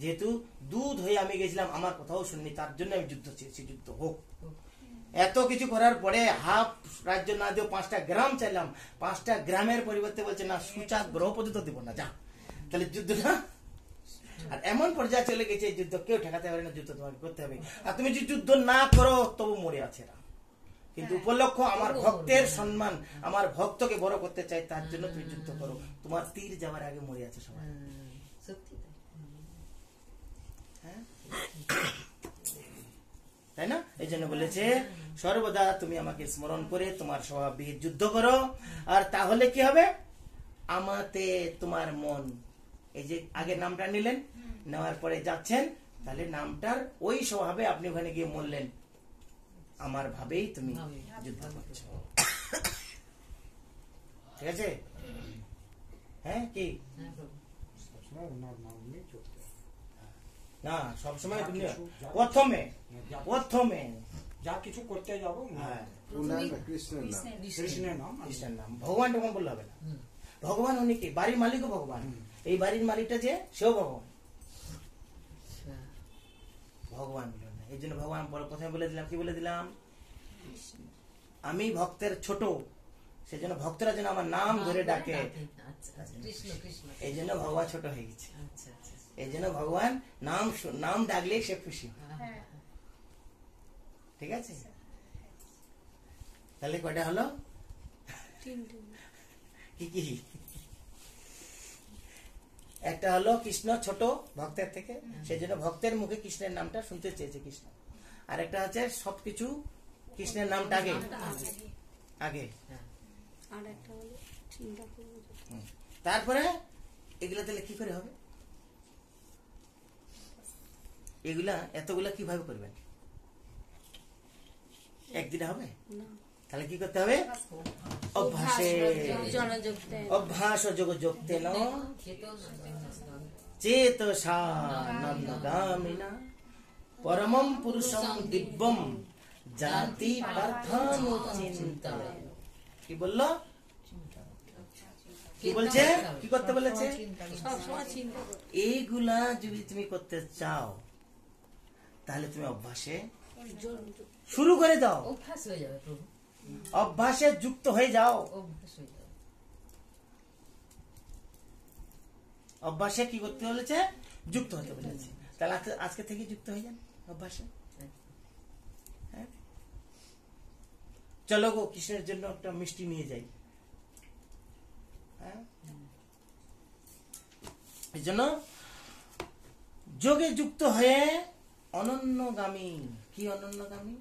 যেহেতু দুধ হয়ে আমি গেছিলাম, আমার কথাও শুনিনি, তার জন্য আমি যুদ্ধ চেয়েছি, যুদ্ধ হোক। এত কিছু করার পরে হাফ রাজ্য না দিয়েও 5টা গ্রাম চাইলাম, 5টা গ্রামের পরিবর্তে বলছে না, সূচাক গ্রহ পর্যন্ত দিব না, যা। তাহলে যুদ্ধটা আর এমন পর্যায়ে চলে গেছে, যুদ্ধ কেউ ঠেকাতে পারে না, যুদ্ধ তোমাকে করতে হবে। আর তুমি যদি যুদ্ধ না করো তবু মরে আছে এরা, কিন্তু উপলক্ষ আমার ভক্তের সম্মান, আমার ভক্তকে বড় করতে চাই, তার জন্য তুমি যুদ্ধ করো। তোমার তীর যাওয়ার আগে মরে আছে সবাই। তাই না? এই জন্য বলেছে সর্বদা তুমি আমাকে স্মরণ করে তোমার স্বভাব বিহিত যুদ্ধ করো, আর তাহলে কি হবে? আমাতে তোমার মন, এই যে আগে নামটা নিলেন, নেওয়ার পরে যাচ্ছেন, তাহলে নামটার ওই স্বভাবে আপনি ওখানে গিয়ে মরলেন, আমার ভাবেই তুমি যুদ্ধ করছো। ঠিক আছে? হ্যাঁ, কি না সবসময় তুমি প্রথমে যা কিছু করতে যাবো কৃষ্ণের নাম কৃষ্ণের নাম। ভগবান টগবান বললে হবে না। ভগবান উনি কি? বাড়ির মালিকও ভগবান, এই বাড়ির মালিকটা যে সেও ভগবান। ভগবান বললেন না, এই জন্য ভগবান প্রথমে বলে দিলাম, কি বলে দিলাম? আমি ভক্তের ছোট, সেজন্য ভক্তরা যেন আমার নাম ধরে ডাকে, এই জন্য ভগবান ছোট হয়ে গেছে। এই জন্য ভগবান নাম ডাকলে সে খুশি হয়। ঠিক আছে? তাহলে কয়টা হলো? কি কি? একটা হলো কৃষ্ণ ছোট ভক্তের থেকে, সেই জন্য ভক্তের মুখে কৃষ্ণের নামটা শুনতে চেয়েছে কৃষ্ণ। আর একটা হচ্ছে সবকিছু কৃষ্ণের নামটা আগে আগে, তারপরে এগুলা তাহলে কি করে হবে? এগুলা এতগুলা কিভাবে করবেন? একদিনে হবে? তাহলে কি করতে হবে? অভ্যাস যোগযুক্তেন চেতসা নন্দগামিনা পরমম পুরুষম দিব্যম জাতি পার্থানুচিন্তয়। কি বললো? কি বলছে? কি করতে বলেছে? এইগুলা যদি তুমি করতে চাও তাহলে তুমি অভ্যাসে শুরু করে দাও। অভ্যাস হয়ে যাবে প্রভু। অভ্যাসে যুক্ত হয়ে যাও। অভ্যাস হয়ে যাবে। অভ্যাসে কি করতে বলেছে? যুক্ত হতে বলেছে। তাহলে আজকে থেকে যুক্ত হয়ে যান অভ্যাসে। হ্যাঁ? চলো গো কৃষ্ণের জন্য একটা মিষ্টি নিয়ে যাই। হ্যাঁ? এই জন্য যোগে যুক্ত হয়ে অনন্যগামী। কি অনন্যগামী?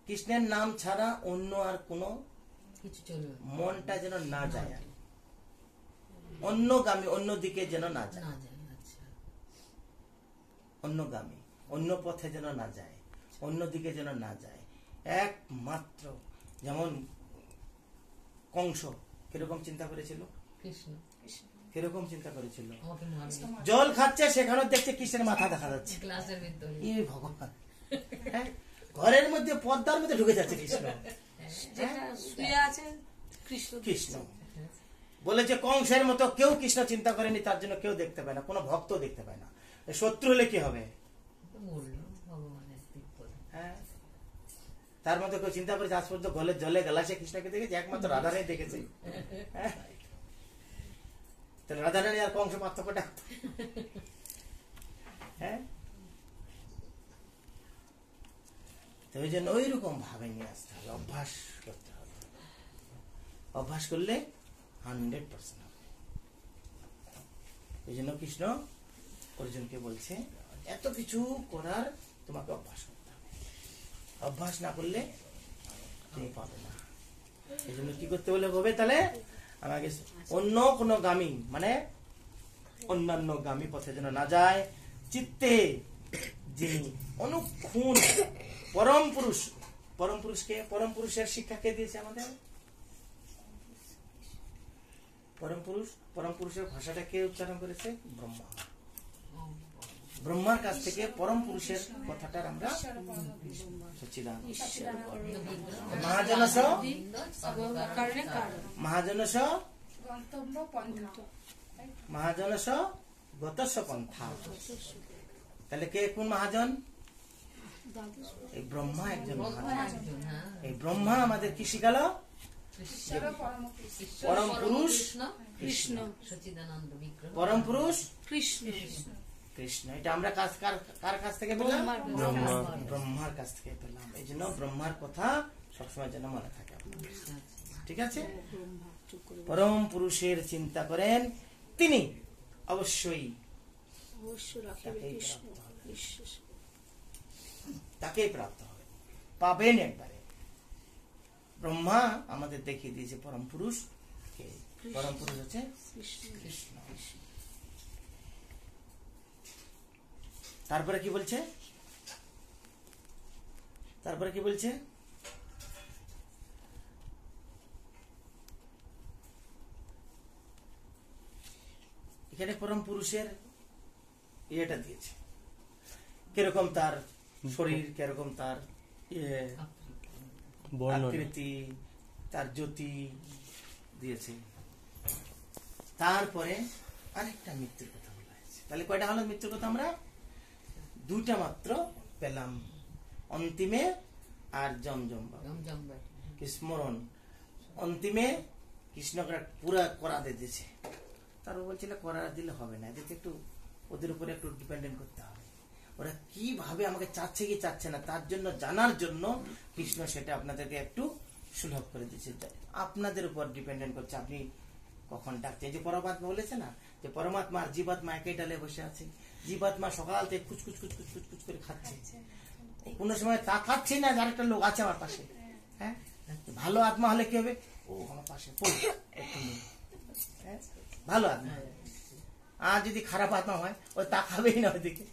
কৃষ্ণের নাম ছাড়া অন্য আর কোনো কিছু চলবে না। মনটা যেন না যায়, আর অন্যগামী, অন্যদিকে যেন না যায়, না যায়, আচ্ছা। অন্যগামী, অন্য পথে যেন না যায়, অন্যদিকে যেন না যায়। একমাত্র যেমন কংস কিরকম চিন্তা করেছিল, কৃষ্ণ কিরকম চিন্তা করেছিল, আমাকে মারবে। জল খাচ্ছে সেখানে দেখছে কৃষ্ণের মাথা দেখা যাচ্ছে। গ্লাসের ভিতরে। এ ভগবান, হ্যাঁ? ঘরের মধ্যে পর্দার মধ্যে ঢুকে যাচ্ছে কৃষ্ণ। যেটা শুয়ে আছে কৃষ্ণ। কৃষ্ণ বলেছে কংসের মতো কেউ কৃষ্ণ চিন্তা করেনি, তার জন্য কেউ দেখতে পায় না, কোনো ভক্ত দেখতে পায় না। শত্রু হলে কি হবে? বললো ভগবানের বিপদ। হ্যাঁ, তার মধ্যে কেউ চিন্তা করেছে আজ পর্যন্ত গলে জলে গেলাসে কৃষ্ণকে দেখেছে? একমাত্র রাধারানী দেখেছে। হ্যাঁ? তাহলে রাধারানী আর কংস পার্থক্যটা? হ্যাঁ, তো ওই জন্য ওই রকম ভাবে নিয়ে আসতে হবে, অভ্যাস করতে হবে। অভ্যাস করলে 100% হবে। এই জন্য কৃষ্ণ অর্জুনকে বলছে এত কিছু করার তোমাকে অভ্যাস করতে হবে, অভ্যাস না করলে তুমি পাবে না। এই জন্য কি করতে বলে হবে? তাহলে আমাকে অন্য কোনো গামী মানে অন্যান্য গামী পথে যেন না যায়, চিত্তে যিনি অনুক্ষণ পরম পুরুষ। পরম পুরুষকে, পরম পুরুষের শিক্ষা কে দিয়েছে আমাদের? পরম পুরুষ, পরম পুরুষের ভাষাটা কে উচ্চারণ করেছে? ব্রহ্মা। ব্রহ্মার কাছ থেকে পরম পুরুষের কথাটা আমরা সচ্চিদানন্দ মহাজনস মহাজনস গন্তব্য পন্থা। মহাজনস গতস্য পন্থা। তাহলে কে কোন মহাজন? এই ব্রহ্মা একজন মহাজন। এই ব্রহ্মা আমাদের কি শিখালো? পরম পুরুষ কৃষ্ণ, সচ্চিদানন্দ বিগ্রহ, পরম পুরুষ কৃষ্ণ। কৃষ্ণ। এটা আমরা কার কাছ থেকে পেলাম? ব্রহ্মার কাছ থেকে পেলাম। এই জন্য ব্রহ্মার কথা সবসময় যেন মনে থাকে আপনাদের। ঠিক আছে? পরম পুরুষের চিন্তা করেন তিনি অবশ্যই তাকেই প্রাপ্ত হবে, পাবেন একবারে। ব্রহ্মা আমাদের দেখিয়ে দিয়েছে পরম পুরুষ কে। পরম পুরুষ হচ্ছে কৃষ্ণ। তারপরে কি বলছে? তারপরে কি বলছে? এখানে পরম পুরুষের ইয়েটা দিয়েছে, কিরকম তার শরীর, কিরকম তার আকৃতি, তার জ্যোতি দিয়েছে। তারপরে আরেকটা মৃত্যুর কথা বলা হয়েছে। তাহলে কয়টা হলো মৃত্যুর কথা? আমরা দুটা মাত্র পেলাম, অন্তিমে আর জমজম কি স্মরণ। অন্তিমে কৃষ্ণকে পুরা করা দিয়েছে। তারপর বলছিল করা দিলে হবে না, এদেরকে একটু ওদের উপরে একটু ডিপেন্ডেন্ট করতে হবে। ওরা কিভাবে আমাকে চাচ্ছে কি চাচ্ছে না তার জন্য জানার জন্য কৃষ্ণ সেটা আপনাদেরকে একটু সুলভ করে দিয়েছে। আপনাদের উপর ডিপেন্ডেন্ট করছে আপনি কখন ডাকছে। এই যে পরমাত্মা বলেছে না যে পরমাত্মা আর জীবাত্মা একই ডালে বসে আছে। জীবাত্মা সকাল থেকে কুচকুচ কুচকুচ কুচকুচ করে খাচ্ছে, কোন সময় তা খাচ্ছি না যে আরেকটা লোক আছে আমার পাশে। হ্যাঁ, ভালো আত্মা হলে কি হবে? ও আমার পাশে ভালো আত্মা। আর যদি খারাপ আত্মা হয় ওই তাকাবেই না ওইদিকে,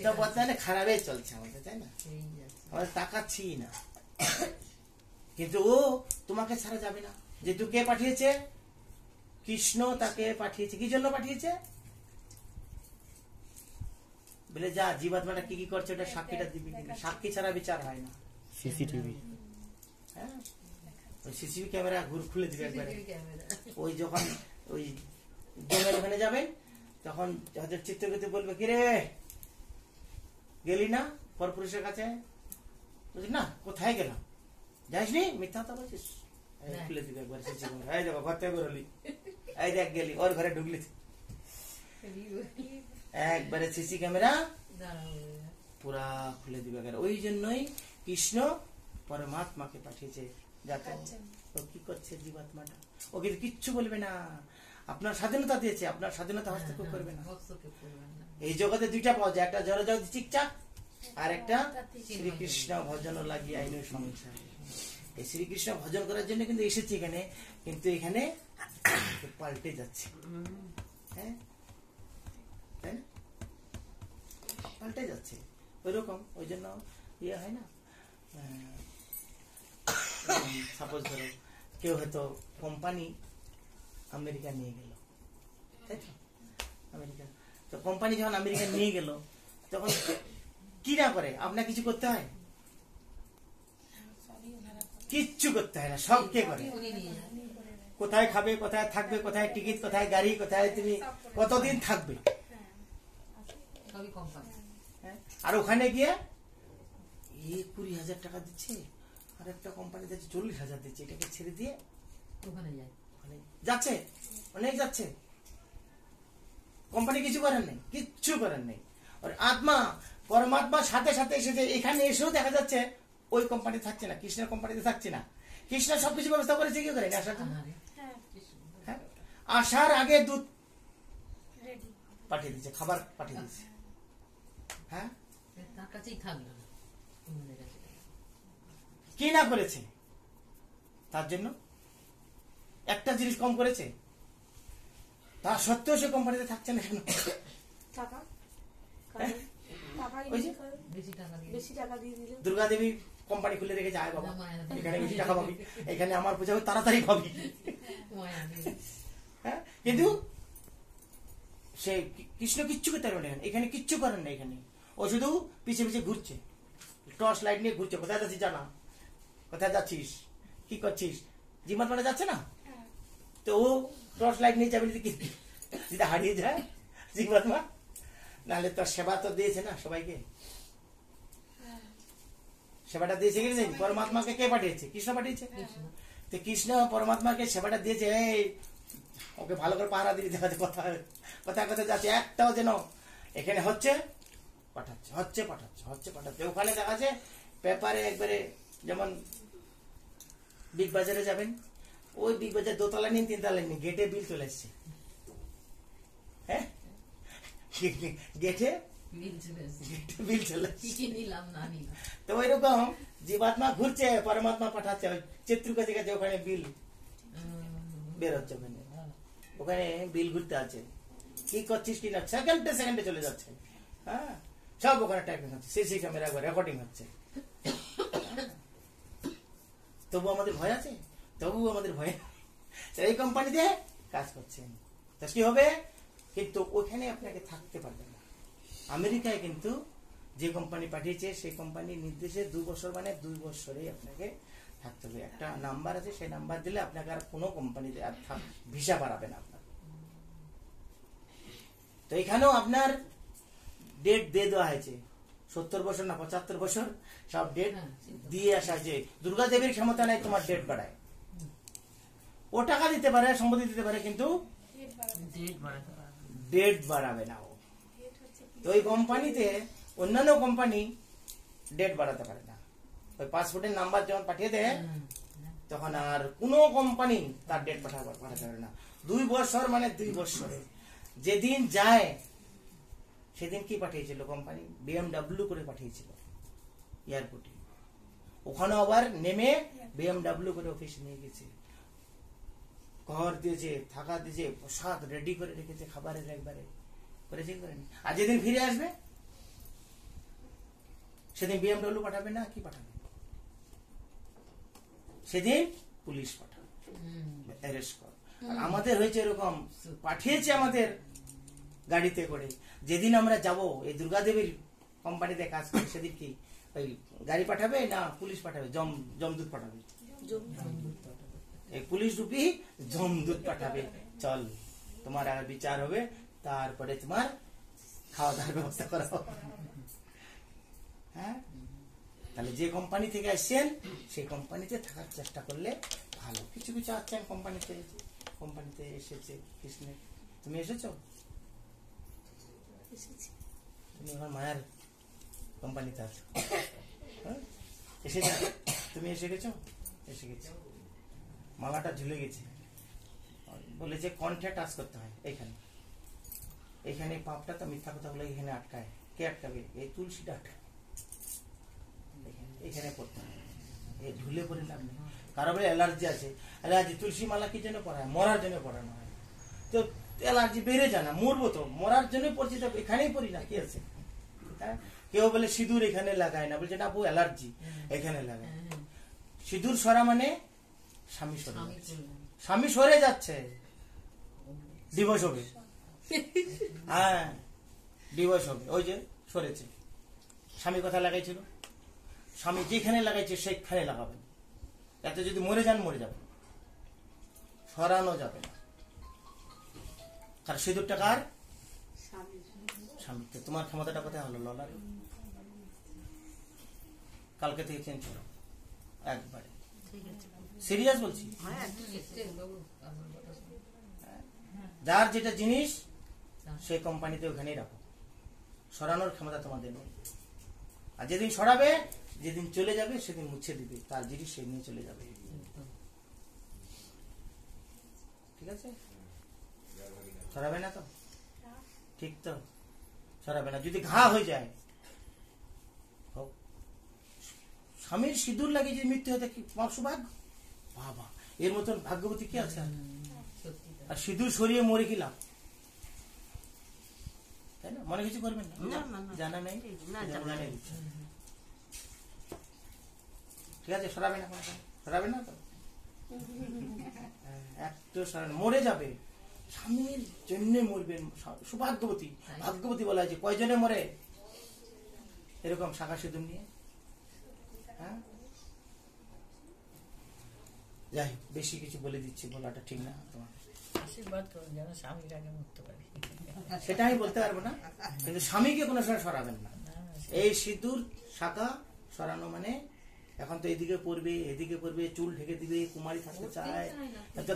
তো বর্তমানে খারাপই চলছে আমাদের, তাই না? আমাদের তাকাচ্ছি না, কিন্তু ও তোমাকে ছাড়া যাবে না। যেহেতু কে পাঠিয়েছে? কৃষ্ণ তাকে পাঠিয়েছে। কি জন্য পাঠিয়েছে? বলে যা জীবাত্মাটা কি কি করছে ওটা সাক্ষীটা দিবি। সাক্ষী ছাড়া বিচার হয় না। সিসিটিভি, হ্যাঁ, ওই সিসিটিভি ক্যামেরা খুলে দিবে একবারে। ওই যখন ওই জঙ্গল ওখানে যাবেন তখন যাদের চিত্রগতি বলবে কিরে গেলি না পরপুরুষের কাছে? না, কোথায় গেলাম? যাসনি? মিথ্যা তো বলছিস। এই খুলে দিবি একবার সে জীবন। এই দেখো ঘর থেকে বেরোলি, এই দেখ গেলি ওর ঘরে ঢুকলি, একবারে সিসি ক্যামেরা পুরা খুলে দিবে। ওই জন্যই কৃষ্ণ পরমাত্মাকে পাঠিয়েছে, যাতে ও কি করছে জীবাত্মাটা, ওকে কিচ্ছু বলবে না। আপনার স্বাধীনতা দিয়েছে, আপনার স্বাধীনতা হস্তক্ষেপ করবে না। এই জগতে দুইটা পাওয়া যায়, একটা জড় জগৎ চিকচাক, আর একটা শ্রীকৃষ্ণ ভজন লাগিয়ে আইন সংসার। এই শ্রীকৃষ্ণ ভজন করার জন্য কিন্তু এসেছি এখানে, কিন্তু এখানে পাল্টে যাচ্ছে। হ্যাঁ, তাই না? পাল্টে যাচ্ছে ওইরকম। ওই জন্য ইয়ে হয় না, সাপোজ ধরো কেউ হয়তো কোম্পানি আমেরিকা নিয়ে গেল, তাই তো? আমেরিকা তো কোম্পানি যখন আমেরিকা নিয়ে গেল, তখন কি না করে, আপনার কিছু করতে হয়? কিচ্ছু করতে হয় না, সব কে করে? কোথায় খাবে, কোথায় থাকবে, কোথায় টিকিট, কোথায় গাড়ি, কোথায় তুমি কতদিন থাকবে, আর ওখানে গিয়ে 20,000 টাকা দিচ্ছে, আর একটা কোম্পানি দিচ্ছে 40,000 দিচ্ছে, এটাকে ছেড়ে দিয়ে ওখানে যাচ্ছে, অনেক যাচ্ছে। কোম্পানি কিছু করেন নেই, কিচ্ছু করেন নেই। আর আত্মা পরমাত্মার সাথে সাথে এসেছে, এখানে এসেও দেখা যাচ্ছে ওই কোম্পানি থাকছে না, কৃষ্ণের কোম্পানিতে থাকছে না। কৃষ্ণ সবকিছু ব্যবস্থা করেছে, কি করে আসার জন্য। হ্যাঁ, আসার আগে দুধ পাঠিয়ে দিচ্ছে, খাবার পাঠিয়ে দিচ্ছে। হ্যাঁ, তার কাছেই থাকলো না, কি না করেছে তার জন্য? একটা জিনিস কম করেছে, তা সত্ত্বেও সে কোম্পানিতে থাকছে না কেন? দুর্গা দেবী কোম্পানি খুলে রেখে যায়, বাবা এখানে বেশি টাকা পাবি, এখানে আমার পূজা তাড়াতাড়ি পাবি। হ্যাঁ, কিন্তু সে কৃষ্ণ কিচ্ছু করতে পারবে না, এখানে কিচ্ছু করেন না। এখানে ও শুধু পিছে পিছে ঘুরছে, টর্চ লাইট নিয়ে ঘুরছে। কোথায় যাচ্ছিস জানা, কোথায় যাচ্ছিস, কি করছিস, জীবন যাচ্ছে না, তো ও টর্চ লাইট নিয়ে যাবে যদি হারিয়ে যায় জীবাত্মা। নাহলে তোর সেবা তো দিয়েছে না সবাইকে, সেবাটা দিয়েছে কি? পরমাত্মাকে কে পাঠিয়েছে? কৃষ্ণ পাঠিয়েছে। তো কৃষ্ণ পরমাত্মাকে সেবাটা দিয়েছে, এই ওকে ভালো করে পাহারা দিয়ে দেখা যায় কোথায় কোথায় কোথায় যাচ্ছে, একটাও যেন এখানে হচ্ছে পাঠাচ্ছে, হচ্ছে পাঠাচ্ছে, হচ্ছে পাঠাচ্ছে। ওখানে দেখা যাচ্ছে পেপারে একবারে, যেমন বিগ বাজারে যাবেন, ওই বিগ বাজার 2 তলা নিন 3 তলা নিন, গেটে বিল চলে এসছে। হ্যাঁ, গেটে বিল চলে এসছে। তো ওইরকম জীবাত্মা ঘুরছে, পরমাত্মা পাঠাচ্ছে, চিত্র কাছে কাছে ওখানে বিল বেরোচ্ছে, ওখানে বিল ঘুরতে আছে, কি করছিস কি না, সেকেন্ডে সেকেন্ডে চলে যাচ্ছে। হ্যাঁ, সব ওখানে টাইপিং হচ্ছে, সিসি ক্যামেরা রেকর্ডিং হচ্ছে। তবু আমাদের ভয় আছে, তবু আমাদের ভয়, এই কোম্পানিতে কাজ করছেন, তো কি হবে? কিন্তু ওখানে আপনাকে থাকতে পারবেন না। আমেরিকায় কিন্তু যে কোম্পানি পাঠিয়েছে, সেই কোম্পানির নির্দেশে 2 বছর, মানে 2 বছরেই আপনাকে থাকতে হবে। একটা নাম্বার আছে, সেই নাম্বার দিলে আপনাকে আর কোনো কোম্পানিতে আর ভিসা বাড়াবে না আপনার। তো এখানেও আপনার ডেট দিয়ে দেওয়া হয়েছে, 70 বছর না 75 বছর, সব ডেট দিয়ে আসা হয়েছে। দুর্গা দেবীর ক্ষমতা নাই তোমার ডেট বাড়ায়। ও টাকা দিতে পারে, সম্পত্তি দিতে পারে, কিন্তু ডেট বাড়াবে না ও। তো ওই কোম্পানিতে, অন্যান্য কোম্পানি ডেট বাড়াতে পারে না। ওই পাসপোর্টের নাম্বার যখন পাঠিয়ে দেয়, তখন আর কোনো কোম্পানি তার ডেট পাঠাতে পারে না। 2 বছর মানে 2 বছরে। যেদিন যায় সেদিন কি পাঠিয়েছিল কোম্পানি? BMW করে পাঠিয়েছিল এয়ারপোর্টে। ওখানে আবার নেমে BMW করে অফিসে নিয়ে গেছে, ঘর দিয়েছে, থাকা দিয়েছে, প্রসাদ রেডি করে রেখেছে, খাবারের একবারে করেছে। আর যেদিন ফিরে আসবে সেদিন BMW পাঠাবে না, কি পাঠাবে? সেদিন পুলিশ পাঠাবে, অ্যারেস্ট কর। আমাদের হয়েছে এরকম, পাঠিয়েছে আমাদের গাড়িতে করে। যেদিন আমরা যাব এই দুর্গা দেবীর কোম্পানিতে কাজ করে, সেদিন কি ওই গাড়ি পাঠাবে না পুলিশ পাঠাবে? জমদূত পাঠাবে, এই পুলিশ রূপী জমদূত পাঠাবে। চল, তোমার আগে বিচার হবে, তারপরে তোমার খাওয়া দাওয়ার ব্যবস্থা করা হবে। হ্যাঁ, তাহলে যে কোম্পানি থেকে আসছেন সেই কোম্পানিতে থাকার চেষ্টা করলে ভালো। কিছু কিছু আছেন কোম্পানিতে এসেছে কৃষ্ণের, তুমি এসেছো? তুমি আমার মায়ের কোম্পানিতে আছো, হ্যাঁ? এসেছো? তুমি এসে গেছো? এসে গেছো। মালাটা ঝুলে গেছে, বলেছে কণ্ঠে টাচ করতে হয় এইখানে, এইখানে পাপটা তো মিথ্যা কথা বলে এখানে আটকায়। কে আটকাবে? এই তুলসীটা আটকায়, এখানে পড়তে হয়। এই ঝুলে পড়ে লাভ নেই। কারো বলে অ্যালার্জি আছে, অ্যালার্জি তুলসী মালা কি জন্য পড়ায়? মরার জন্য পড়ানো হয়। তো অ্যালার্জি বেড়ে যায় না, মরবো তো, মরার জন্য পড়ছি, তো এখানেই পড়ি না, কি আছে? কেউ বলে সিঁদুর এখানে লাগায় না, বলছে না আপু অ্যালার্জি এখানে লাগায়। সিঁদুর সরা মানে স্বামী সরে যাচ্ছে, স্বামী সরে যাচ্ছে, ডিভোর্স হবে। হ্যাঁ ডিভোর্স হবে, ওই যে সরেছে। স্বামী কথা লাগাইছিল, স্বামী যেখানে লাগাইছে সেখানে লাগাবেন, এতে যদি মরে যান মরে যাবে, সরানো যাবে না। আর সিঁদুরটা কার? স্বামী। তোমার ক্ষমতাটা কোথায় হলো ললার? কালকে থেকে চেঞ্জ করো একবারে, সিরিয়াস বলছি। যার যেটা জিনিস সেই কোম্পানিতে ওখানেই রাখো, সরানোর ক্ষমতা তোমাদের নেই। আর যেদিন সরাবে, যেদিন চলে যাবে সেদিন মুছে দিবে, তার জিনিস সে নিয়ে চলে যাবে। ঠিক আছে? সরাবে না তো? ঠিক তো? সরাবে না। যদি ঘা হয়ে যায়, স্বামীর সিঁদুর লাগিয়ে যদি মৃত্যু হতে কি সৌভাগ্য, বাবা এর মতন ভাগ্যবতী কি আছে? আর সিঁদুর সরিয়ে মরে কি লাভ? তাই না? মনে কিছু করবেন না, জানা নেই, ঠিক আছে? সরাবে না, সরাবে না তো? একটু সরাবে, মরে যাবে, স্বামীর জন্য মরবেন, সৌভাগ্যবতী। ভাগ্যবতী বলা হয় যে কয়জনে মরে এরকম শাখা সিঁদুর নিয়ে। হ্যাঁ, যাই বেশি কিছু বলে দিচ্ছি, বলাটা ঠিক না। তোমার আশীর্বাদ করুন যেন স্বামীর আগে মরতে পারি, সেটা আমি বলতে পারবো না, কিন্তু স্বামীকে কোনো সময় সরাবেন না। এই সিঁদুর শাখা সরানো মানে এখন তো এদিকে পড়বে, এদিকে পড়বে, চুল ঢেকে দিবে, কুমারী থাকতে চায়,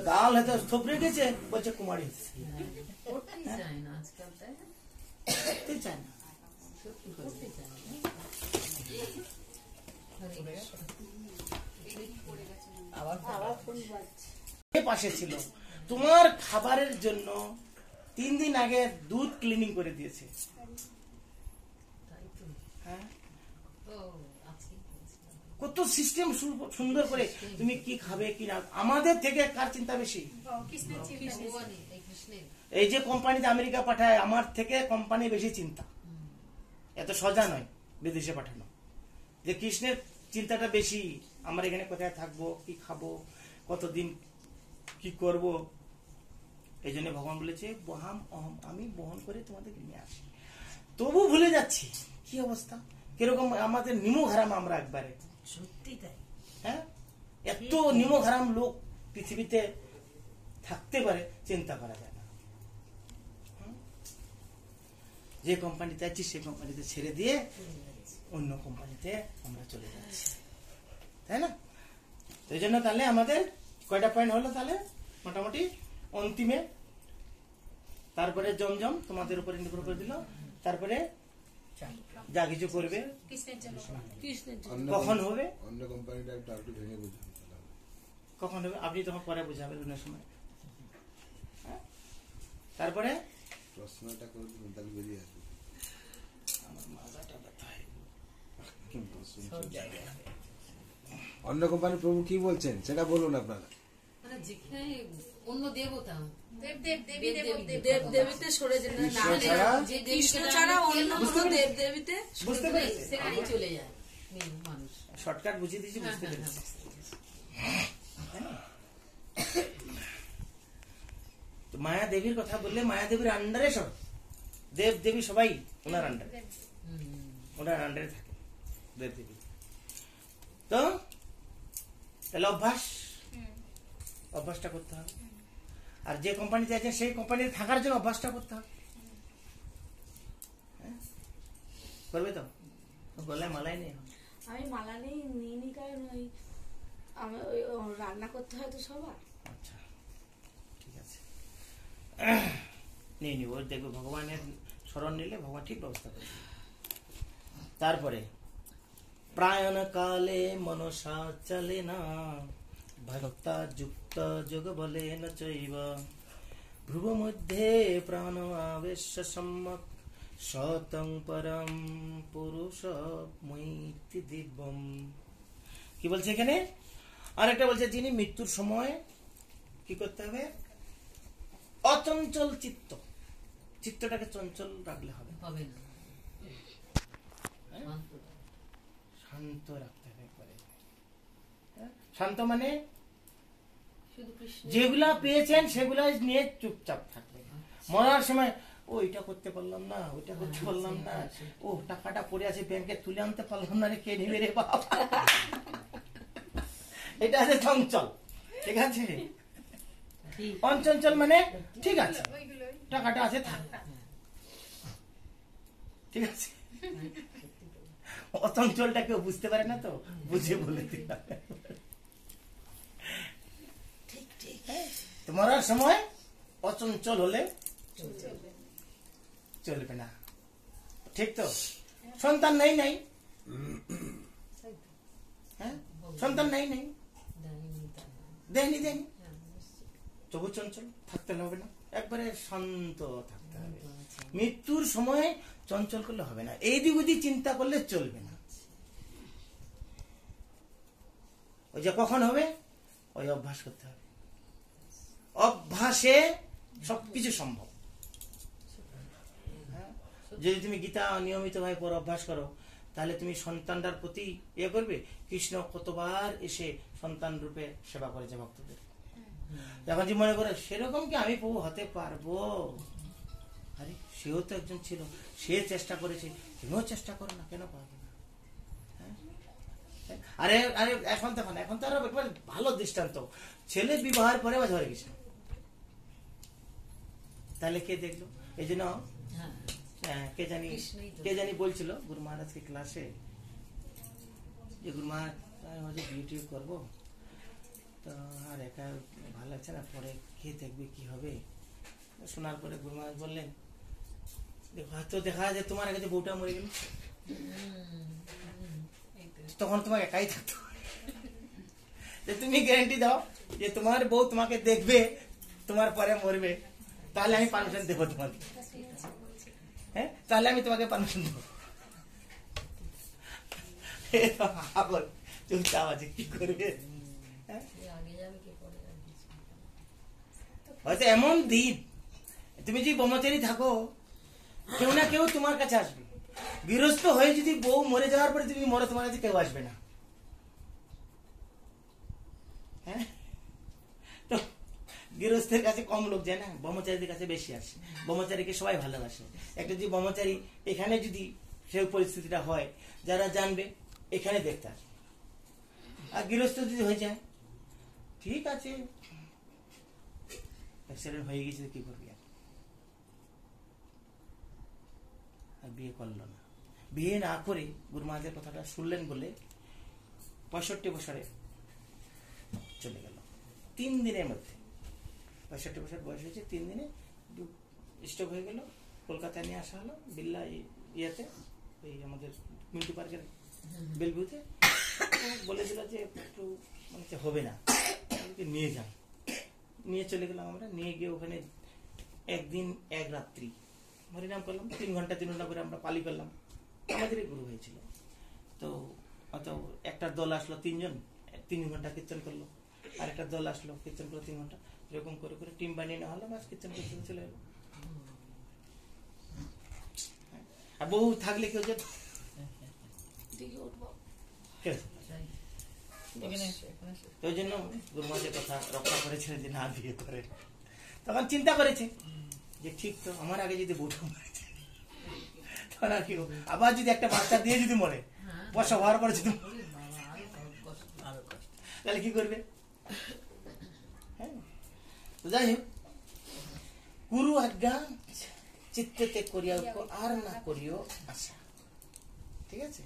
গাল হয়তো থপড়ে গেছে, বলছে কুমারী চায় না। পাশে ছিল, তোমার খাবারের জন্য 3 দিন আগে দুধ ক্লিনিং করে দিয়েছে। হ্যাঁ, কত সিস্টেম সুন্দর করে, তুমি কি খাবে কি না। আমাদের থেকে কার চিন্তা বেশি? এই যে কোম্পানিতে আমেরিকা পাঠায়, আমার থেকে কোম্পানি বেশি চিন্তা। এত সোজা নয় বিদেশে পাঠানো, যে কৃষ্ণের চিন্তাটা বেশি। আমরা এখানে কোথায় থাকবো, কি খাবো, কতদিন কি করব। এই জন্য ভগবান বলেছে বহাম অহম, আমি বহন করে তোমাদেরকে নিয়ে আসি। তবু ভুলে যাচ্ছি কি অবস্থা, কিরকম আমাদের নিমক হারাম আমরা একবারে। সত্যি তাই। হ্যাঁ, এত নিমক হারাম লোক পৃথিবীতে থাকতে পারে চিন্তা করা যায় না। যে কোম্পানিতে আছি সেই কোম্পানিতে ছেড়ে দিয়ে অন্য কোম্পানিতে আমরা চলে যাচ্ছি, তাই না? এই জন্য তাহলে আমাদের কয়টা পয়েন্ট হলো তাহলে মোটামুটি অন্তিমে? তারপরে জমজম তোমাদের উপরে নির্ভর করে দিল, তারপরে যা কিছু করবে কখন হবে, অন্য কোম্পানিটা একটু ভেঙে বুঝান, কখন হবে আপনি তখন পরে বুঝাবেন অন্য সময়। তারপরে প্রশ্নটা করে দিন, তাহলে বেরিয়ে আসবে। আমার মাথাটা ব্যথা হয়ে গেল। অন্য কোম্পানির প্রভু কি বলছেন সেটা বলুন আপনারা। মানে যেখানে অন্য দেবতা, দেবদেবীতে সরে যেতে না, কৃষ্ণ ছাড়া অন্য কোনো দেবদেবীতে বুঝতে পেরেছি, সেখানেই চলে যায় মানুষ। শর্টকাট বুঝিয়ে দিয়েছি, বুঝতে পেরেছি। তো মায়া দেবীর কথা বললে, মায়া দেবীর আন্ডারে সব দেব দেবী সবাই ওনার আন্ডারে, ওনার আন্ডারে থাকে দেব দেবী। তো তাহলে অভ্যাসটা করতে হবে। আর যে কোম্পানিতে আছে সেই কোম্পানিতে থাকার জন্য অভ্যাসটা করতে হবে। করবে তো? গলায় মালাই নেই, আমি মালা নিইনি কারণ ওই আমার ওই রান্না করতে হয় তো সবার। আচ্ছা ঠিক আছে, নিয়ে নিব। দেখবে ভগবানের স্মরণ নিলে ভগবান ঠিক ব্যবস্থা করে। তারপরে প্রায়ণ কালে মনসা চলে না, ভক্তা যুক্ত যোগ বলে ন চৈব, ভ্রুব মধ্যে প্রাণ আবেশ সম্যক, শতং পরম পুরুষ মৈত্রী দিব্যম। কি বলছে এখানে? আরেকটা বলছে যিনি মৃত্যুর সময় কি করতে হবে? অচঞ্চল চিত্ত, চিত্তটাকে চঞ্চল রাখলে হবে হবে না, শান্ত রাখতে হবে একবারে। শান্ত মানে শুধু কৃষ্ণ যেগুলা পেয়েছেন সেগুলা নিয়ে চুপচাপ থাকবে। মরার সময় ওইটা করতে পারলাম না, ওইটা করতে পারলাম না, ও টাকাটা পড়ে আছে ব্যাংকে তুলে আনতে পারলাম না রে, কে নেবে রে বাবা, এটা আছে চঞ্চল। ঠিক আছে, অঞ্চঞ্চল মানে ঠিক আছে টাকাটা আছে থাক, ঠিক আছে। অচঞ্চলটা কেউ বুঝতে পারে না, তো বুঝে বলে দিলাম। তো মরার সময় অচঞ্চল হলে চলবে না, ঠিক তো? সন্তান নেই নাই, হ্যাঁ সন্তান নেই নাই, দেয়নি দেয়নি, তবু চঞ্চল থাকতে হবে না, একবারে শান্ত থাকতে হবে। মৃত্যুর সময় চঞ্চল করলে হবে না, এই দিক ওদিক চিন্তা করলে চলবে না। ওই যে কখন হবে, ওই অভ্যাস করতে হবে, অভ্যাসে সবকিছু সম্ভব। যদি তুমি গীতা নিয়মিত ভাবে পর অভ্যাস করো, তাহলে তুমি সন্তানটার প্রতি ইয়ে করবে। কৃষ্ণ কতবার এসে সন্তান রূপে সেবা করেছে ভক্তদের। যখন যে মনে করে সেরকম কি আমি প্রভু হতে পারবো, আরে সেও তো একজন ছিল, সে চেষ্টা করেছে, তুমিও চেষ্টা করো না, কেন পারবে না? আরে আরে এখন তো আরো একবার ভালো দৃষ্টান্ত, ছেলে বিবাহের পরে বা ঝরে গেছে, তাহলে কে দেখলো? এই জন্য কে জানি বলছিল গুরু মহারাজকে ক্লাসে, যে গুরু মহারাজ বিউটি করবো তো আর একা ভালো লাগছে না, পরে খেয়ে দেখবে কি হবে। শোনার পরে গুরু মহারাজ বললেন, হয়তো দেখা যায় তোমার কাছে বউটা মরে গেল, তখন তোমাকে একাই থাকতো। তুমি গ্যারান্টি দাও যে তোমার বউ তোমাকে দেখবে, তোমার পরে মরবে, তাহলে আমি পারমিশন দেবো তোমাকে, হ্যাঁ তাহলে আমি তোমাকে পারমিশন দেবো। চুপচাপ আছে, কি করবে? হয়তো এমন দিন তুমি যদি ব্রহ্মচারী থাকো, কেউ না কেউ তোমার কাছে আসবে। গৃহস্থ হয়ে যদি বউ মরে যাওয়ার পরে তুমি মরো, তোমার কাছে কেউ আসবে না। হ্যাঁ, তো গৃহস্থের কাছে কম লোক যায় না, ব্রহ্মচারীদের কাছে বেশি আসে। ব্রহ্মচারীকে সবাই ভালোবাসে। একটা যদি ব্রহ্মচারী এখানে যদি সেই পরিস্থিতিটা হয়, যারা জানবে এখানে দেখতে আসবে। আর গৃহস্থ যদি হয়ে যায়, ঠিক আছে অ্যাক্সিডেন্ট হয়ে গেছে, কি করবি? আর বিয়ে করলো না। বিয়ে না করে গুরু মহারাজের কথাটা শুনলেন বলে 65 বছরে চলে গেল। 3 দিনের মধ্যে, 65 বছর বয়স হয়েছে, 3 দিনে স্ট্রোক হয়ে গেল। কলকাতায় নিয়ে আসা হলো, বিল্লা ইয়েতে, এই আমাদের মিন্টু পার্কের বেলভিউতে। বলে দিল যে একটু মানে হবে না, নিয়ে যান। নিয়ে চলে গেলাম আমরা। নিয়ে গিয়ে ওখানে 1 দিন 1 রাত্রি হরিনাম করলাম। 3 ঘন্টা করে আমরা পালি করলাম। আমাদেরই গুরু হয়েছিল। তো অত একটা দল আসলো 3 জন, 3 ঘন্টা কীর্তন করলো। আর একটা দল আসলো, কীর্তন করলো 3 ঘন্টা। এরকম করে করে টিম বানিয়ে নেওয়া হলো, বাস কীর্তন করতে চলে এলো। আর বউ থাকলে কেউ যেত, ওই জন্য গুরু মহারাজের কথা রক্ষা করেছিলেন যে না বিয়ে করে। তখন চিন্তা করেছে যে ঠিক তো, আমার আগে যদি বউটা মরেছে তখন আর কি, আবার যদি একটা বাচ্চা দিয়ে যদি মরে, বর্ষা হওয়ার পরে যদি তাহলে কি করবে? হ্যাঁ, যাই হোক, গুরু আজ্ঞা চিত্ততে করিয়া আর না করিও আশা। ঠিক আছে,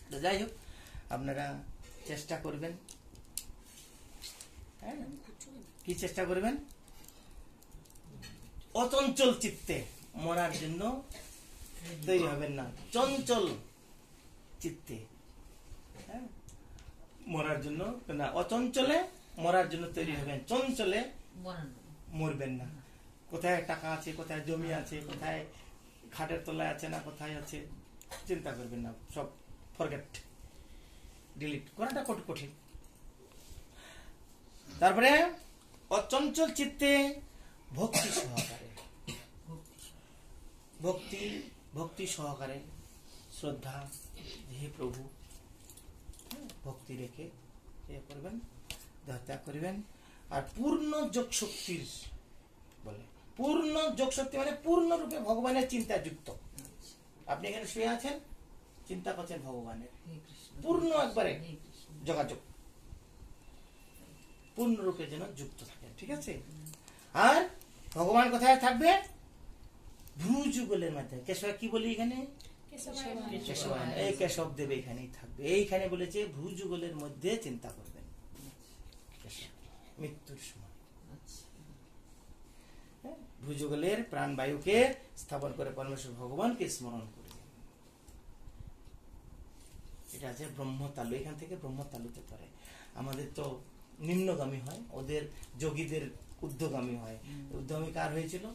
তো যাই হোক, আপনারা চেষ্টা করবেন। হ্যাঁ, কি চেষ্টা করবেন? অচঞ্চল চিত্তে মরার জন্য তৈরি হবেন না, চঞ্চল চিত্তে মরার জন্য না, অচঞ্চলে মরার জন্য তৈরি হবেন, চঞ্চলে মরবেন না। কোথায় টাকা আছে, কোথায় জমি আছে, কোথায় খাটের তলায় আছে না কোথায় আছে চিন্তা করবেন না, সব ফরগেট, ডিলিট করাটা কঠিন। তারপরে অচঞ্চল চিত্তে ভক্তি সহকারে, ভক্তি সহকারে শ্রদ্ধা, হে প্রভু, ভক্তি রেখে করবেন, দেহত্যাগ করবেন। আর পূর্ণ যোগ শক্তির বলে, পূর্ণ যোগ শক্তি মানে পূর্ণরূপে ভগবানের চিন্তা যুক্ত। আপনি এখানে শুয়ে আছেন, চিন্তা করছেন ভগবানের, পূর্ণ একবারে যোগাযোগ, পূর্ণরূপে যেন যুক্ত থাকেন, ঠিক আছে? আর ভগবান কোথায় থাকবে? ভ্রুযুগলের মাধ্যমে। কেশব কি বলি এখানে? কেশবায়ন। এই কেশব দেব এখানেই থাকবে। এইখানে বলেছে ভ্রুযুগলের মধ্যে চিন্তা করবেন মৃত্যুর সময়। ভ্রুযুগলের প্রাণবায়ুকে স্থাপন করে পরমেশ্বর ভগবানকে স্মরণ করবেন। এটা আছে ব্রহ্মতালু, এখান থেকে ব্রহ্মতালুতে পড়ে। আমাদের তো নিম্নগামী হয়, ওদের যোগীদের ঊর্ধ্বগামী হয়। ঊর্ধ্বগামী কার হয়েছিল?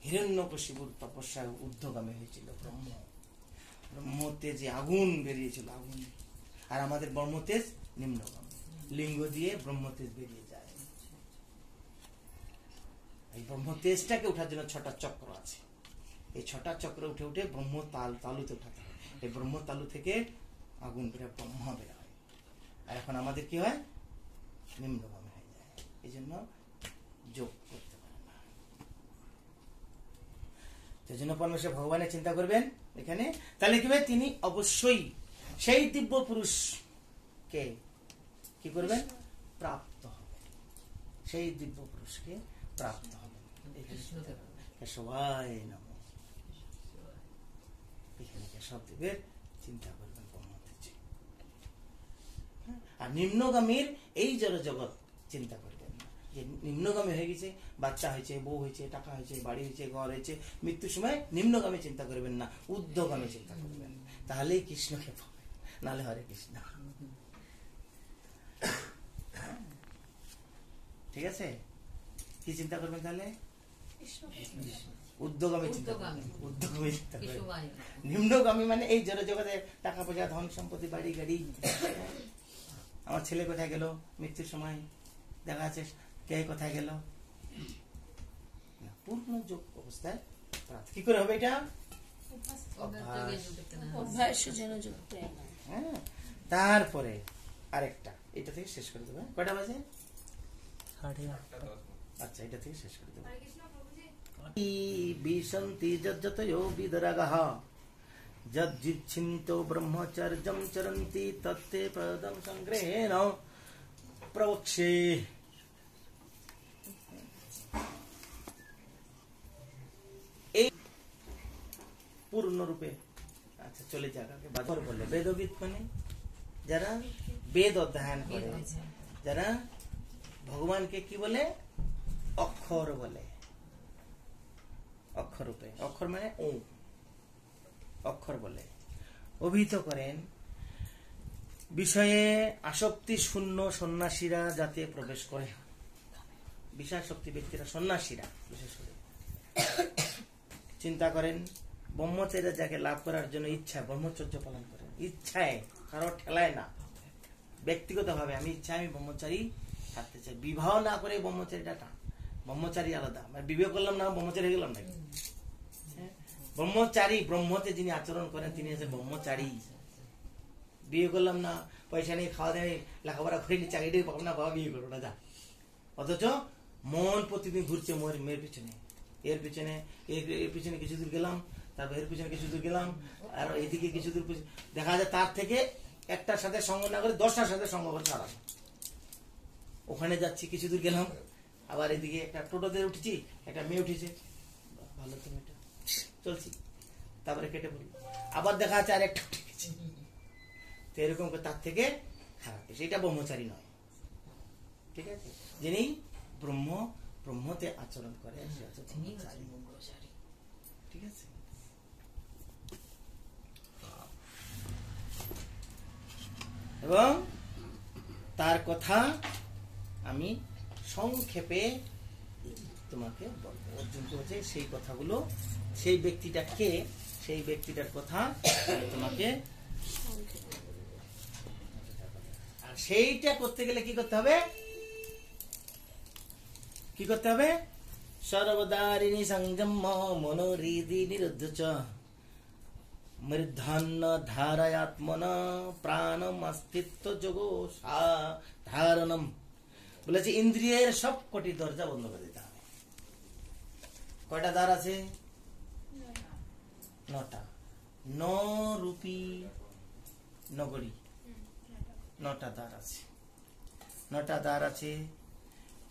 হিরণ্যকশিপুর তপস্যায় ঊর্ধ্বগামী হয়েছিল ব্রহ্ম। ব্রহ্মতেজে আগুন বেরিয়েছিল, আগুন। আর আমাদের ব্রহ্মতেজ নিম্নগামী, লিঙ্গ দিয়ে ব্রহ্মতেজ বেরিয়ে যায়। এই ব্রহ্মতেজটাকে উঠার জন্য 6টা চক্র আছে। এই 6টা চক্র উঠে উঠে তালুতে উঠাতে হয়। এই তালু থেকে আগুন বেরোয়, ব্রহ্ম বের হয়। আর এখন আমাদের কি হয়? নিম্নগামী হয়ে যায়। এই জন্য যোগ করতে পারে না। সেই জন্য পরমেশ্বর ভগবানের চিন্তা করবেন এখানে। তাহলে কি হবে? তিনি অবশ্যই সেই দিব্য পুরুষকে কি করবেন? প্রাপ্ত হবে। সেই দিব্য পুরুষকে প্রাপ্ত হবে। কেশবায় নমঃ। এখানে কেশবদেবের চিন্তা করবেন। আর নিম্নগামীর এই জড় জগৎ চিন্তা করবেন না, যে নিম্নগামী হয়ে গেছে, বাচ্চা হয়েছে, বউ হয়েছে, টাকা হয়েছে, বাড়ি হয়েছে, ঘর হয়েছে, মৃত্যুর সময় নিম্নগামী চিন্তা করবেন না, ঊর্ধ্বগামী চিন্তা করবেন। তাহলেই কৃষ্ণকে পাবেন, নাহলে হরে কৃষ্ণ। ঠিক আছে? কি চিন্তা করবেন তাহলে? ঊর্ধ্বগামী চিন্তা করবেন, ঊর্ধ্বগামী চিন্তা করবেন। নিম্নগামী মানে এই জড় জগতে টাকা পয়সা, ধন সম্পত্তি, বাড়ি গাড়ি। আমার ছেলে কোথায় গেল মৃত্যুর সময়, দেখা যাচ্ছে কে কোথায় গেল। পূর্ণ যোগ অবস্থায় কি করে হবে এটা? তারপরে আরেকটা, এটা থেকে শেষ করে দেবে। কয়টা বাজে? 8:30। আচ্ছা, এটা থেকে শেষ করে দেবে। বিশন্তি যজ্জতয়ো বিদরাগঃ যজ্জিচ্ছিন্তো ব্রহ্মচর্যম চরন্তি তত্তে পদম সংগ্রহেণ প্রবক্ষ্যে। এই পূর্ণরূপে আচ্ছা চলে যাক। বাদর বলে বেদবিদ মানে যারা বেদ অধ্যয়ন করে, যারা ভগবানকে কি বলে? অক্ষর বলে। অক্ষর রূপে, অক্ষর মানে ও, অক্ষর বলে অভিহিত করেন। বিষয়ে আসক্তি শূন্য সন্ন্যাসীরা যাতে প্রবেশ করে, বিষয়াসক্তি ব্যক্তিরা, সন্ন্যাসীরা বিশেষ করে চিন্তা করেন ব্রহ্মচর্য যাকে লাভ করার জন্য ইচ্ছা, ব্রহ্মচর্য পালন করেন ইচ্ছায়, কারো ঠেলায় না, ব্যক্তিগত ভাবে আমি ইচ্ছায় আমি ব্রহ্মচারী থাকতে চাই। বিবাহ না করে ব্রহ্মচারীটা, ব্রহ্মচারী আলাদা, বিবাহ করলাম না ব্রহ্মচারী হয়ে গেলাম নাকি? ব্রহ্মচারী, ব্রহ্মতে যিনি আচরণ করেন তিনি হচ্ছে ব্রহ্মচারী। বিয়ে করলাম না, পয়সা নেই, খাওয়া দেয়, লেখাপড়া করিনি, চাকরি পাবো না, বাবা বিয়ে করবো না, যা। অথচ মন প্রতিদিন ঘুরছে মেয়ের পিছনে, এর পিছনে, এর পিছনে কিছু দূর গেলাম, তারপর এর পিছনে কিছু দূর গেলাম, আর এদিকে কিছু দূর দেখা যায় তার থেকে একটার সাথে সঙ্গ না করে 10টার সাথে সঙ্গ করে সারা। ওখানে যাচ্ছি, কিছু দূর গেলাম, আবার এদিকে একটা টোটোতে উঠেছি, একটা মেয়ে উঠেছে, ভালো তো মেয়েটা, চলছি, তারপরে কেটে পড়ল, আবার দেখা যাচ্ছে আরেকটা উঠে গেছে। তো এরকম করে তার থেকে খারাপ, সেটা ব্রহ্মচারী নয়। ঠিক আছে, যিনি ব্রহ্মতে আচরণ করে সে হচ্ছে ব্রহ্মচারী। ঠিক আছে, এবং তার কথা আমি সংক্ষেপে তোমাকে বলবো। অর্জুন বলছে সেই কথাগুলো, সেই ব্যক্তিটা কে, সেই ব্যক্তিটার কথা আমি তোমাকে, আর সেইটা করতে গেলে কি করতে হবে, কি করতে হবে? সর্বদারিণী সংযম মনোহৃদি নিরুদ্ধ চ মৃধান্ন ধারয়াত্মন প্রাণম অস্তিত্ব যোগো ধারণম। বলেছে ইন্দ্রিয়ের সব কটি দরজা বন্ধ করে দিতে হবে। কয়টা দ্বার আছে? 9টা। 9 রূপী নগরী, 9টা দ্বার আছে। 9টা দ্বার আছে,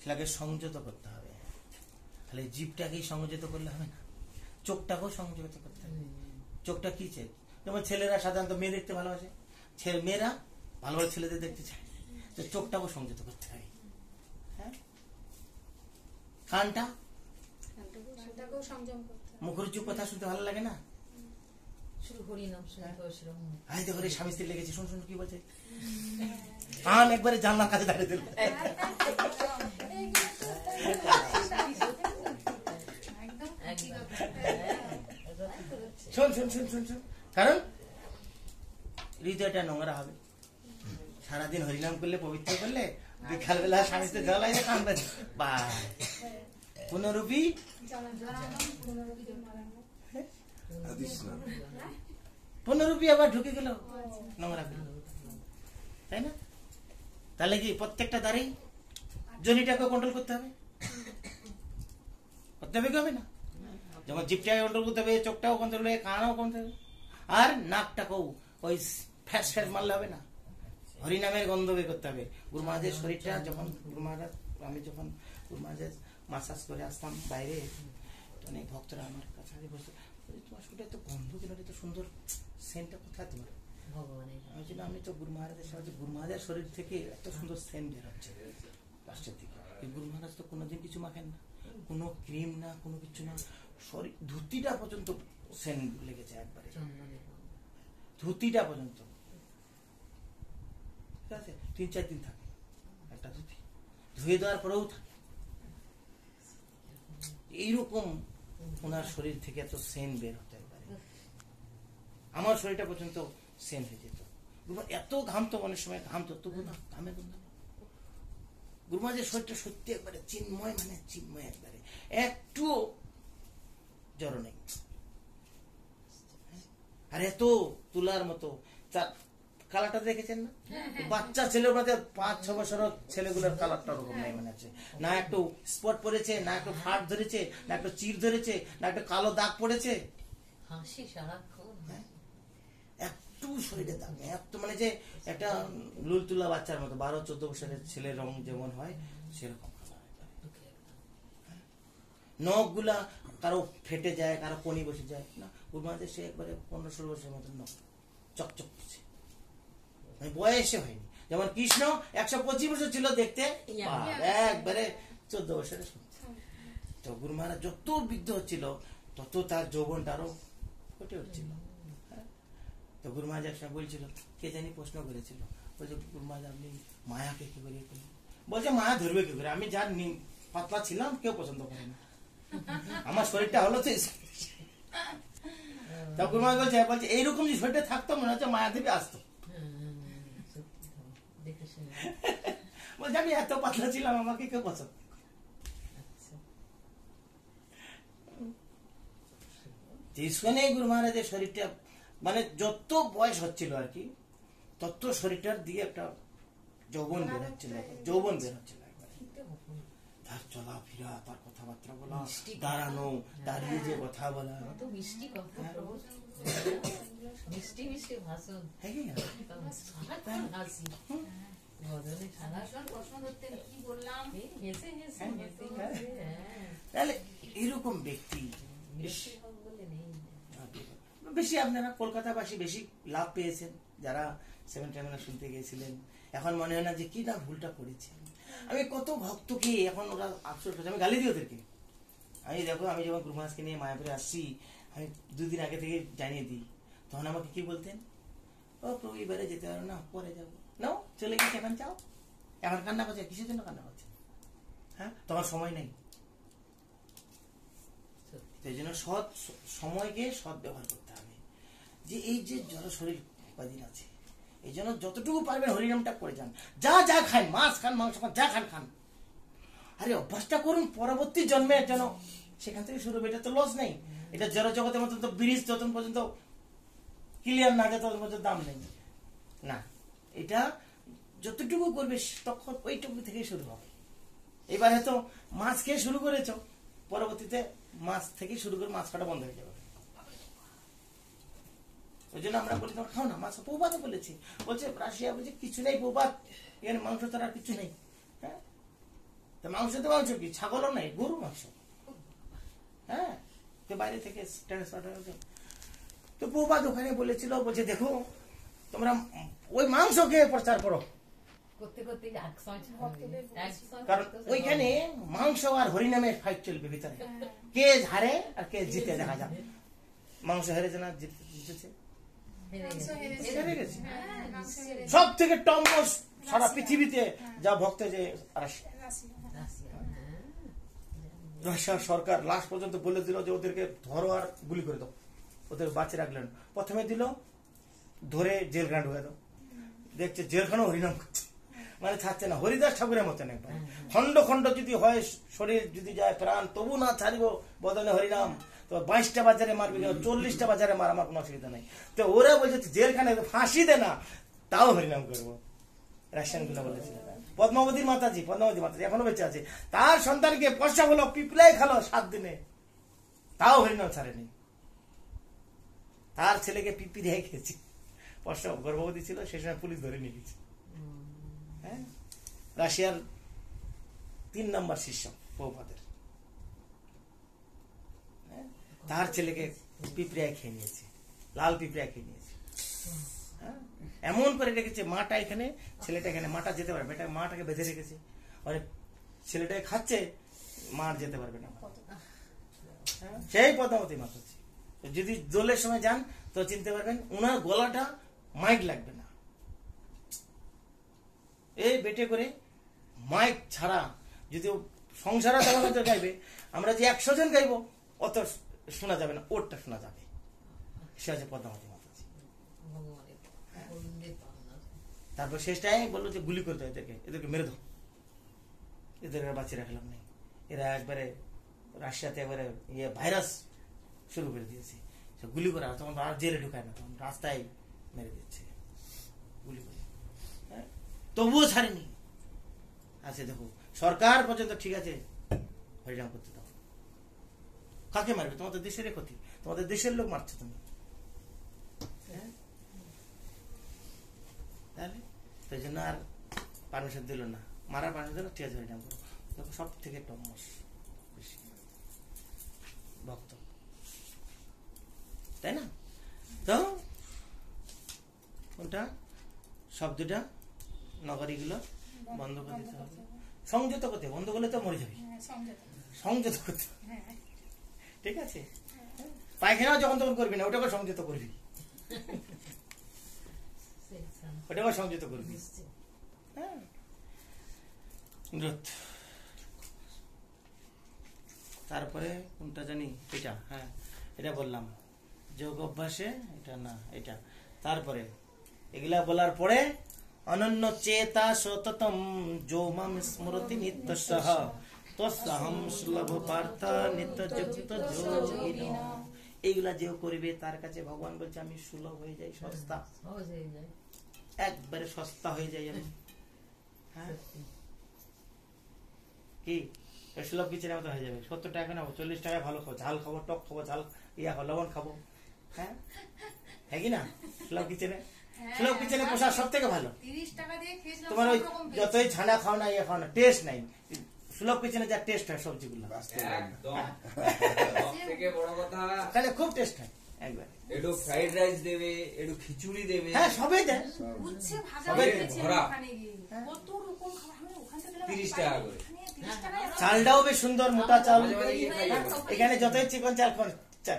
সেটাকে সংযত করতে হবে। তাহলে জীবটাকেই সংযত করলে হবে না, চোখটাকেও সংযত করতে হবে। চোখটা কি চাই? যেমন ছেলেরা সাধারণত মেয়ে দেখতে ভালোবাসে, মেয়েরা ভালো ভালো ছেলেদের দেখতে চায়, তো চোখটাকেও সংযত করতে হবে। হ্যাঁ, কানটা, মুখরুচি কথা শুনতে ভালো লাগে না, শুধু হরিনাম শুনতে করে স্বামী স্ত্রী লেগেছে, শুন শুন কি বলছে, কান একবারে জানলার কাছে দাঁড়িয়ে দিল। শোন শোন শোন শোন শোন, কারণ হৃদয়টা নোংরা হবে। সারাদিন হরিনাম করলে, পবিত্র করলে, বিকালবেলা স্বামী স্ত্রী জল আইলে কান বাজে, বা পুনরূপী পুনরূপী আবার ঢুকে গেল নোংরা গেল, তাই না? তাহলে কি প্রত্যেকটা দ্বারেই জনিটাকে কন্ট্রোল করতে হবে, করতে হবে কি হবে না? যেমন জিভটাকে কন্ট্রোল করতে হবে, চোখটাও কন্ট্রোল হবে, কানও কন্ট্রোল হবে, আর নাকটাকেও ওই ফ্যাস ফ্যাস মারলে হবে না, হরিনামের গন্ধ বের করতে হবে। গুরু মহারাজের শরীরটা যখন আমি যখন গুরু মহারাজের মাসাজ করে আসতাম বাইরে, অনেক ভক্তরা আমার কাছে বসে, তোমার শরীরটা এত গন্ধ কেন, এত সুন্দর সেন্টটা কোথায় তোমার? আমি তো গুরু মহারাজের সাহায্যে, গুরু মহারাজের শরীর থেকে এত সুন্দর সেন্ট বের হচ্ছে লাস্টের দিকে। গুরু মহারাজ তো কোনোদিন কিছু মাখেন না, কোনো ক্রিম না, কোনো কিছু না, শরীর ধুতিটা পর্যন্ত সেন্ট লেগেছে একবারে, ধুতিটা পর্যন্ত। ঠিক আছে, 3-4 দিন থাকে একটা ধুতি, ধুয়ে দেওয়ার পরেও থাকে। এইরকম ওনার শরীর থেকে এত সেন্ট বের হতে পারে, আমার শরীরটা পর্যন্ত সেন্ট হয়ে যেত। এত ঘামতো, অনেক সময় ঘামতো, তবু না ঘামে গন্ধ। গুরু মহারাজের শরীরটা সত্যি একবারে চিন্ময়, মানে চিন্ময় একবারে, একটু জ্বর নেই। আর এত তুলার মতো কালারটা দেখেছেন না? বাচ্চা ছেলের মধ্যে 5-6 বছরের ছেলেগুলোর কালারটা ওরকম নেই, মানে আছে না, একটু স্পট পড়েছে, না একটু ফাট ধরেছে, না একটু চির ধরেছে, না একটু কালো দাগ পড়েছে, হাসি সারাক্ষণ, একটু শরীরে দাগ নেই, একটু মানে যে একটা লুলতুলা বাচ্চার মতো 12-14 বছরের ছেলের রং যেমন হয় সেরকম। নখ গুলা কারো ফেটে যায়, কারো কনি বসে যায় না, গুরু মহারাজের সে একবারে 15-16 বছরের মতো নখ চকচক করছে, মানে বয়সে হয়নি। যেমন কৃষ্ণ 125 বছর ছিল দেখতে, একবারে 14 বছরের। তো গুরু মহারাজ যত বৃদ্ধ হচ্ছিল তত তার যৌবনটা আরো ফুটে উঠছিল। তো গুরু মহারাজ একসময় বলছিল, কে জানি প্রশ্ন করেছিল, বলছে গুরু মহারাজ আপনি মায়াকে কি করে? বলছে মায়া ধরবে কি করে, আমি যার পাতলা ছিলাম কেউ পছন্দ করে না, আমার শরীরটা হলো তো। তা গুরু মহারাজ বলছে এইরকম যে শরীরটা থাকতো মনে হচ্ছে মায়া দেবী আসতো। বলছে আমি এত পাতলা ছিলাম, আমাকে কেউ পছন্দ। গুরু মহারাজের শরীরটা মানে যত বয়স হচ্ছিল আর কি, তত শরীরটার দিয়ে একটা যৌবন বের হচ্ছিল, যৌবন বের হচ্ছিল। তার চলাফেরা, তার কথাবার্তা বলা, দাঁড়ানো, দাঁড়িয়ে যে কথা বলা, মিষ্টি কথা, মিষ্টি মিষ্টি ভাষণ, হাসি এরকম ব্যক্তি বেশি, আপনারা কলকাতাবাসী বেশি লাভ পেয়েছেন। যারা 7 টাইমে শুনতে গিয়েছিলেন, এখন মনে হয় না যে কি না ভুলটা করেছি। আমি কত ভক্তকে এখন ওরা আফসোস করছে, আমি গালি দিই ওদেরকে। আমি দেখো, আমি যখন গুরু মহারাজকে নিয়ে মায়াপুরে আসছি, আমি 2 দিন আগে থেকে জানিয়ে দিই, তখন আমাকে কি বলতেন, ও প্রভু এবারে যেতে পারো না, পরে যাবো। নাও চলে গেছে, এখন যাও। এখন কান্না করছে, কিসের জন্য কান্না করছে? হ্যাঁ, তোমার সময় নেই। এই জন্য সৎ সময়কে সৎ ব্যবহার করতে হবে। যে এই যে জড় শরীর কদিন আছে, এই জন্য যতটুকু পারবেন হরিনামটা করে যান। যা যা খান, মাছ খান, মাংস খান, যা খান খান, আরে অভ্যাসটা করুন। পরবর্তী জন্মে যেন সেখান থেকে শুরু হবে। এটা তো লস নেই। এটা জড় জগতের মতন তো ব্রিজ যতক্ষণ পর্যন্ত ক্লিয়ার না যায় ততক্ষণ পর্যন্ত দাম নেই না। এটা যতটুকু করবে তখন ওইটুকু থেকে শুরু হবে। এবার হয়তো মাছ খেয়ে শুরু করেছ, পরবর্তীতে মাছ থেকে শুরু করে মাছ কাটা বন্ধ হয়ে যাবে। ওই জন্য আমরা বলি তোমার খাও না মাছ। প্রভাতও বলেছি, বলছে রাশিয়া বলছে কিছু নেই প্রভাত, এখানে মাংস ছাড়া কিছু নেই। হ্যাঁ, মাংস তো মাংস কি, ছাগলও নাই, গরু মাংস। হ্যাঁ, তো বাইরে থেকে তো প্রভাত ওখানে বলেছিল, বলছে দেখো তোমরা ওই মাংস খেয়ে প্রচার করো, কারণ ওইখানে মাংস আর হরিনামের ফাইট চলবে ভিতরে। কে হারে আর কে জিতে দেখা যাবে। মাংস হেরেছে না জিতেছে, সব থেকে টমস সারা পৃথিবীতে যা ভক্ত যে রাশিয়ার সরকার লাস্ট পর্যন্ত বলে দিল যে ওদেরকে ধরো আর গুলি করে দাও, ওদের বাঁচিয়ে রাখলেন। প্রথমে দিল ধরে জেলখানা ঢুকে দাও, দেখছে জেলখানা হরিনাম করছে, মানে ছাড়ছে না। হরিদাস ঠাকুরের মতন একবার খন্ড খন্ড যদি হয় শরীর যদি যায় প্রাণ, তবু না ছাড়িব বদনে হরিনাম। তো 22টা বাজারে মারবি, 40টা বাজারে মার, আমার কোনো অসুবিধা নেই। তো ওরা বলছে জেলখানায় ফাঁসি দে না, তাও হরিনাম করবো। রাশিয়ান গুলো বলেছিল। পদ্মাবতী মাতাজি এখনো বেঁচে আছে, তার সন্তানকে পয়সা হলো পিপলাই খালো 7 দিনে, তাও হরিনাম ছাড়েনি। তার ছেলেকে পিপি দিয়ে খেয়েছে, পয়সা গর্ভবতী ছিল, সে সময় পুলিশ ধরে নিয়ে গেছে। হ্যাঁ, রাশিয়ার 3 নম্বর শিষ্য প্রভুপাদের, তার ছেলেকে পিঁপড়ায় খেয়ে নিয়েছে, লাল পিঁপড়ায় খেয়ে নিয়েছে। এমন করে রেখেছে, মাটা এখানে, ছেলেটা এখানে, মাটা যেতে পারবে, এটা মাটাকে বেঁধে রেখেছে, মানে ছেলেটাকে খাচ্ছে, মা যেতে পারবে না। সেই পদ্মাবতী মাতাজি। যদি দোলের সময় যান তো চিনতে পারবেন, ওনার গলাটা মাইক লাগবে না। এই বেটে করে মাইক ছাড়া যদি সংসার গাইবে, আমরা যে 100 জন গাইব অত শোনা যাবে না, ওরটা শোনা যাবে। সে আছে পদ্মাবতী মাতাজি। তারপর শেষটাই বললো যে গুলি করতে এদেরকে মেরে দাও, এদের বাঁচিয়ে রাখলাম নেই। এরা একবারে রাশিয়াতে একবারে ভাইরাস শুরু করে দিয়েছে, গুলি করা। তখন আর জেলে ঢুকায় না, তখন রাস্তায় মেরে দিচ্ছে গুলি করে। তবুও ছাড়েনি। আচ্ছা দেখো, সরকার পর্যন্ত ঠিক আছে হরিনাম করতে দাও। কাকে মারবে? তোমাদের দেশের ক্ষতি, তোমাদের দেশের লোক মারছো তুমি। তাহলে সেই জন্য আর পারমিশন দিল না, মারার পারমিশন দিল, ঠিক আছে হরিনাম করো। দেখো সব থেকে টমস বেশি ভক্ত, তাই না? তো কোনটা শব্দটা নগরীগুলো বন্ধ করে দিতে হবে। সংযত করতে, বন্ধ করলে তো মরে যাবি। সংযত করতে, ঠিক আছে? পায়খানা যখন তখন করবি না, ওটাকে সংযত করবি, ওটাকে সংযত করবি। হ্যাঁ, তারপরে কোনটা জানি, এটা, হ্যাঁ এটা বললাম যোগ অভ্যাসে, এটা না এটা। তারপরে এগুলা বলার পরে অনন্য চেতা সততম যো মাম স্মরতি নিত্যসহ তস্যাহং সুলভ পার্থ নিত্যযুক্ত যোগিনঃ। এইগুলা যে করবে তার কাছে ভগবান বলছে আমি সুলভ হয়ে যাই, সস্তা, একবারে সস্তা হয়ে যাই আমি। হ্যাঁ, কি সুলভ কিচেনের মতো হয়ে যাবে। 70 টাকা নেবো, 40 টাকায় ভালো খাবো, ঝাল খাবো, টক খাবো, ঝাল লবণ খাবো। হ্যাঁ, হ্যাঁ কি না? সুলভ কিচেনে, সুলভ কিচেনে পোশাক সব থেকে ভালো। 30 টাকা দিয়ে খেয়েছিলাম, তোমার ওই যতই ছানা খাও না, খাও না, টেস্ট নাই। সুলভ কিচেনে যা টেস্ট হয় সবজিগুলো, একদম থেকে বড় কথা, তাহলে খুব টেস্ট হয়। একবার একটু ফ্রাইড রাইস দেবে, একটু খিচুড়ি দেবে। হ্যাঁ সবে দেন। উচ্ছে ভাজা সবাই হয়েছে ভরা। ওখানে গিয়ে। কত রকম খাবার, আমি ওখান থেকে গেলে 30 টাকা করে। 30 টাকায় এত চালটাও বেশ সুন্দর মোটা চাল। মাঝে মাঝে গিয়ে খাই যাবো। এখানে যতই চিকন চাল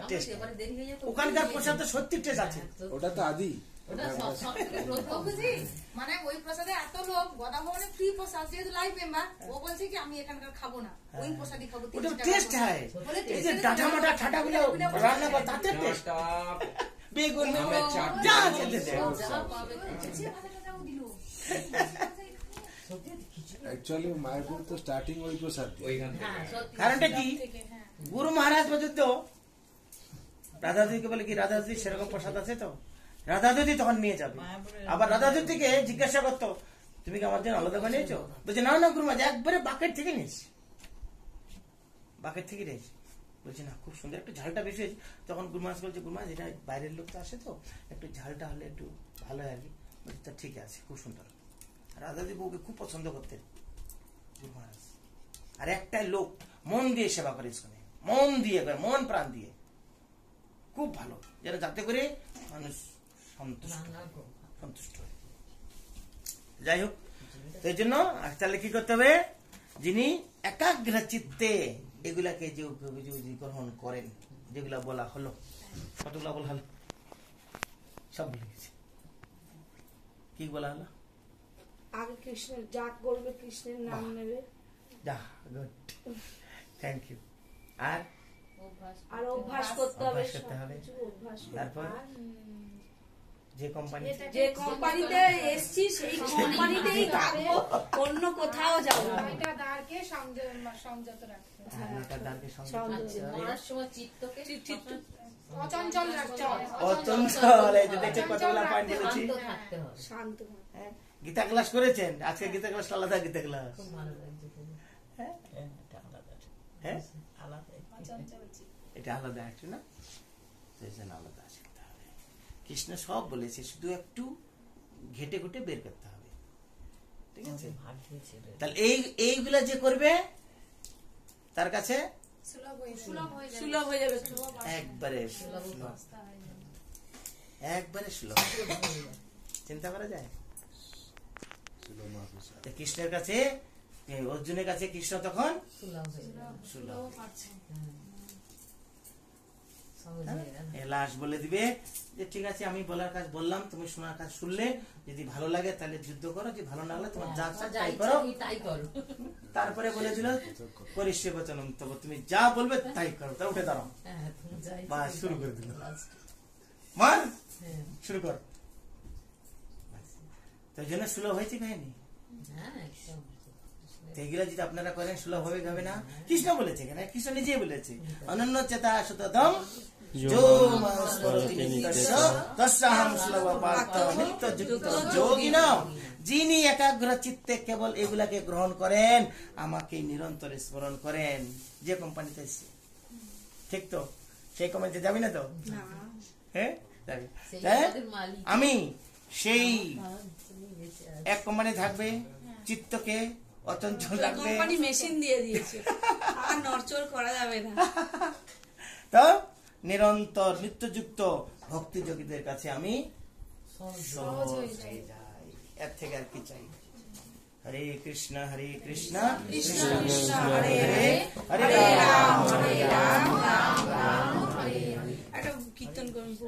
টেস্ট। এবারে দেরি হয়ে যেত। ওখানকার প্রসাদ তো সত্যি টেস্ট আছে। ওটা তো আদি ওটা সব থেকে প্রথম। বাবুজি, মানে ওই প্রসাদে এত লোক, গদা ভবনে ফ্রি প্রসাদ, যেহেতু লাইভ মেম্বার, ও বলছে কি আমি এখানকার খাবো না, ওই প্রসাদই খাবো। ওটা 30 টাকা টেস্ট করে। হয়। বলে এই যে taste ডাটা মাটা ঠাটা গুলো রান্না করে তাতে টেস্ট। ডাঁটা, বেগুন আমের চাটনি, যা আছে দে দে। যা পাবে উচ্ছে ভাজা টাজাও দিল। অ্যাকচুয়ালি মায়াপুর তো স্টার্টিং ওই প্রসাদ দিয়ে। ওইখান থেকে। হ্যাঁ সত্যি। কারণটা কি, থেকে, হ্যাঁ। গুরু মহারাজ পর্যন্ত রাধাদিকে বলে কি রাধাদি সেরকম প্রসাদ আছে তো, রাধাদি তখন নিয়ে যাবে। আবার রাধাদিকে জিজ্ঞাসা করতো তুমি কি আমার জন্য আলাদা বানিয়েছো? বলছে না না গুরু মহারাজ, একবারে বাকেট থেকে নিয়েছি, বাকেট থেকে নিয়েছি। বলছে না খুব সুন্দর, একটু ঝালটা বেশি হয়েছে। তখন গুরু মহারাজ বলছে গুরু মহারাজ এটা বাইরের লোক তো আসে তো, একটু ঝালটা হলে একটু ভালো হয় আর কি। বলছে তা ঠিক আছে, খুব সুন্দর। রাধাদি বউকে খুব পছন্দ করতেন গুরু মহারাজ। আর একটাই লোক মন দিয়ে সেবা করে ইস্কনে, মন দিয়ে করে, মন প্রাণ দিয়ে, খুব ভালো, যেন যাতে করে মানুষ সন্তুষ্ট হয়। যাই হোক, তো এই জন্য তাহলে কি করতে হবে, যিনি একাগ্র চিত্তে এগুলাকে যে গ্রহণ করেন, যেগুলা বলা হলো, কতগুলা বলা হলো, সব ভুলে গেছে। কি বলা হলো? আগে কৃষ্ণের যা করবে কৃষ্ণের নাম নেবে, যা গুড, থ্যাংক ইউ। আর আর অভ্যাস করতে হবে, অভ্যাস করতে হবে। সবকিছু অভ্যাস করতে তারপর হবে। যে কোম্পানি যে কোম্পানিতে এসছি সেই কোম্পানিতেই থাকবো, অন্য কোথাও যাবো না। এটা দ্বারকে সংযত রাখতে হবে। এটা দানকে সঙ্গে মরার সময় চিত্তকে অচঞ্চল রাখতে হবে। অচঞ্চল, এই যে দেখছেন কতগুলা পয়েন্ট বলেছি। শান্ত থাকতে হবে। শান্ত থাকবো। হ্যাঁ, গীতা ক্লাস করেছেন? আজকে গীতা ক্লাস আলাদা গীতা ক্লাস। খুব ভালো লাগছে খুব। হ্যাঁ অচঞ্চল চিত্ত। এটা আলাদা আছে না, তো এই জন্য আলাদা শিখতে হবে। কৃষ্ণ সব বলেছে, শুধু একটু ঘেটে ঘুটে বের করতে হবে, ঠিক আছে? তাহলে এইগুলা যে করবে তার কাছে সুলভ হয়ে যাবে। সুলভ হয়ে যাবে। একবারে সুলভ, একবারে সুলভ, চিন্তা করা যায়। তো কৃষ্ণের কাছে, অর্জুনের কাছে কৃষ্ণ তখন সুলভ হয়ে যাবে। সুলভ। সহজ হয়ে গেল। লাশ বলে দিবে যে ঠিক আছে আমি বলার কাজ বললাম, তুমি শোনার কাজ শুনলে, যদি ভালো লাগে তাহলে যুদ্ধ করো, যদি ভালো না লাগলে তোমার যা তোমার তাই ইচ্ছা করো। তুমি তাই করো। তারপরে বলে দিল করিষ্যে বচনম, তবে তুমি যা বলবে তাই করো। তা উঠে দাঁড়াও, হ্যাঁ, তুমি যাই বা শুরু করে দিল, Last, মার হ্যাঁ, শুরু কর। তো এই জন্য সুলভ হয়েছে কাহিনী। হ্যাঁ, একদম। তো এগুলো যদি আপনারা করেন সুলভ হবে না। কৃষ্ণ বলেছে, কেন কৃষ্ণ নিজেই বলেছে, অনন্য চেতা শতদম जो मास्मरति नित्यस्य तस्याहं सुलभ पार्थ नित्ययुक्त যোগিনাম। যিনি একাগ্র চিত্তে কেবল এগুলাকে গ্রহণ করেন, আমাকে নিরন্তর স্মরণ করেন। যে কোম্পানিতে এসেছি, ঠিক তো? সেই কোম্পানিতে যাবি না তো? হ্যাঁ যাবি। সেই তাই আমাদের মালিক। আমি সেই তুমি বেঁচে আছো। এক কোম্পানি থাকবে, চিত্তকে অচঞ্চল রাখবে। কোম্পানি মেশিন দিয়ে দিয়েছে, আর নড়চড় করা যাবে না। তো নিরন্তর নিত্যযুক্ত ভক্তি যোগীদের কাছে আমি সহজ হয়ে যাই। এর থেকে আর কি চাই? হরে কৃষ্ণ কৃষ্ণ কৃষ্ণ কৃষ্ণ হরে হরে হরে, হরে রাম রাম রাম হরে হরে। একটা কীর্তন করবো।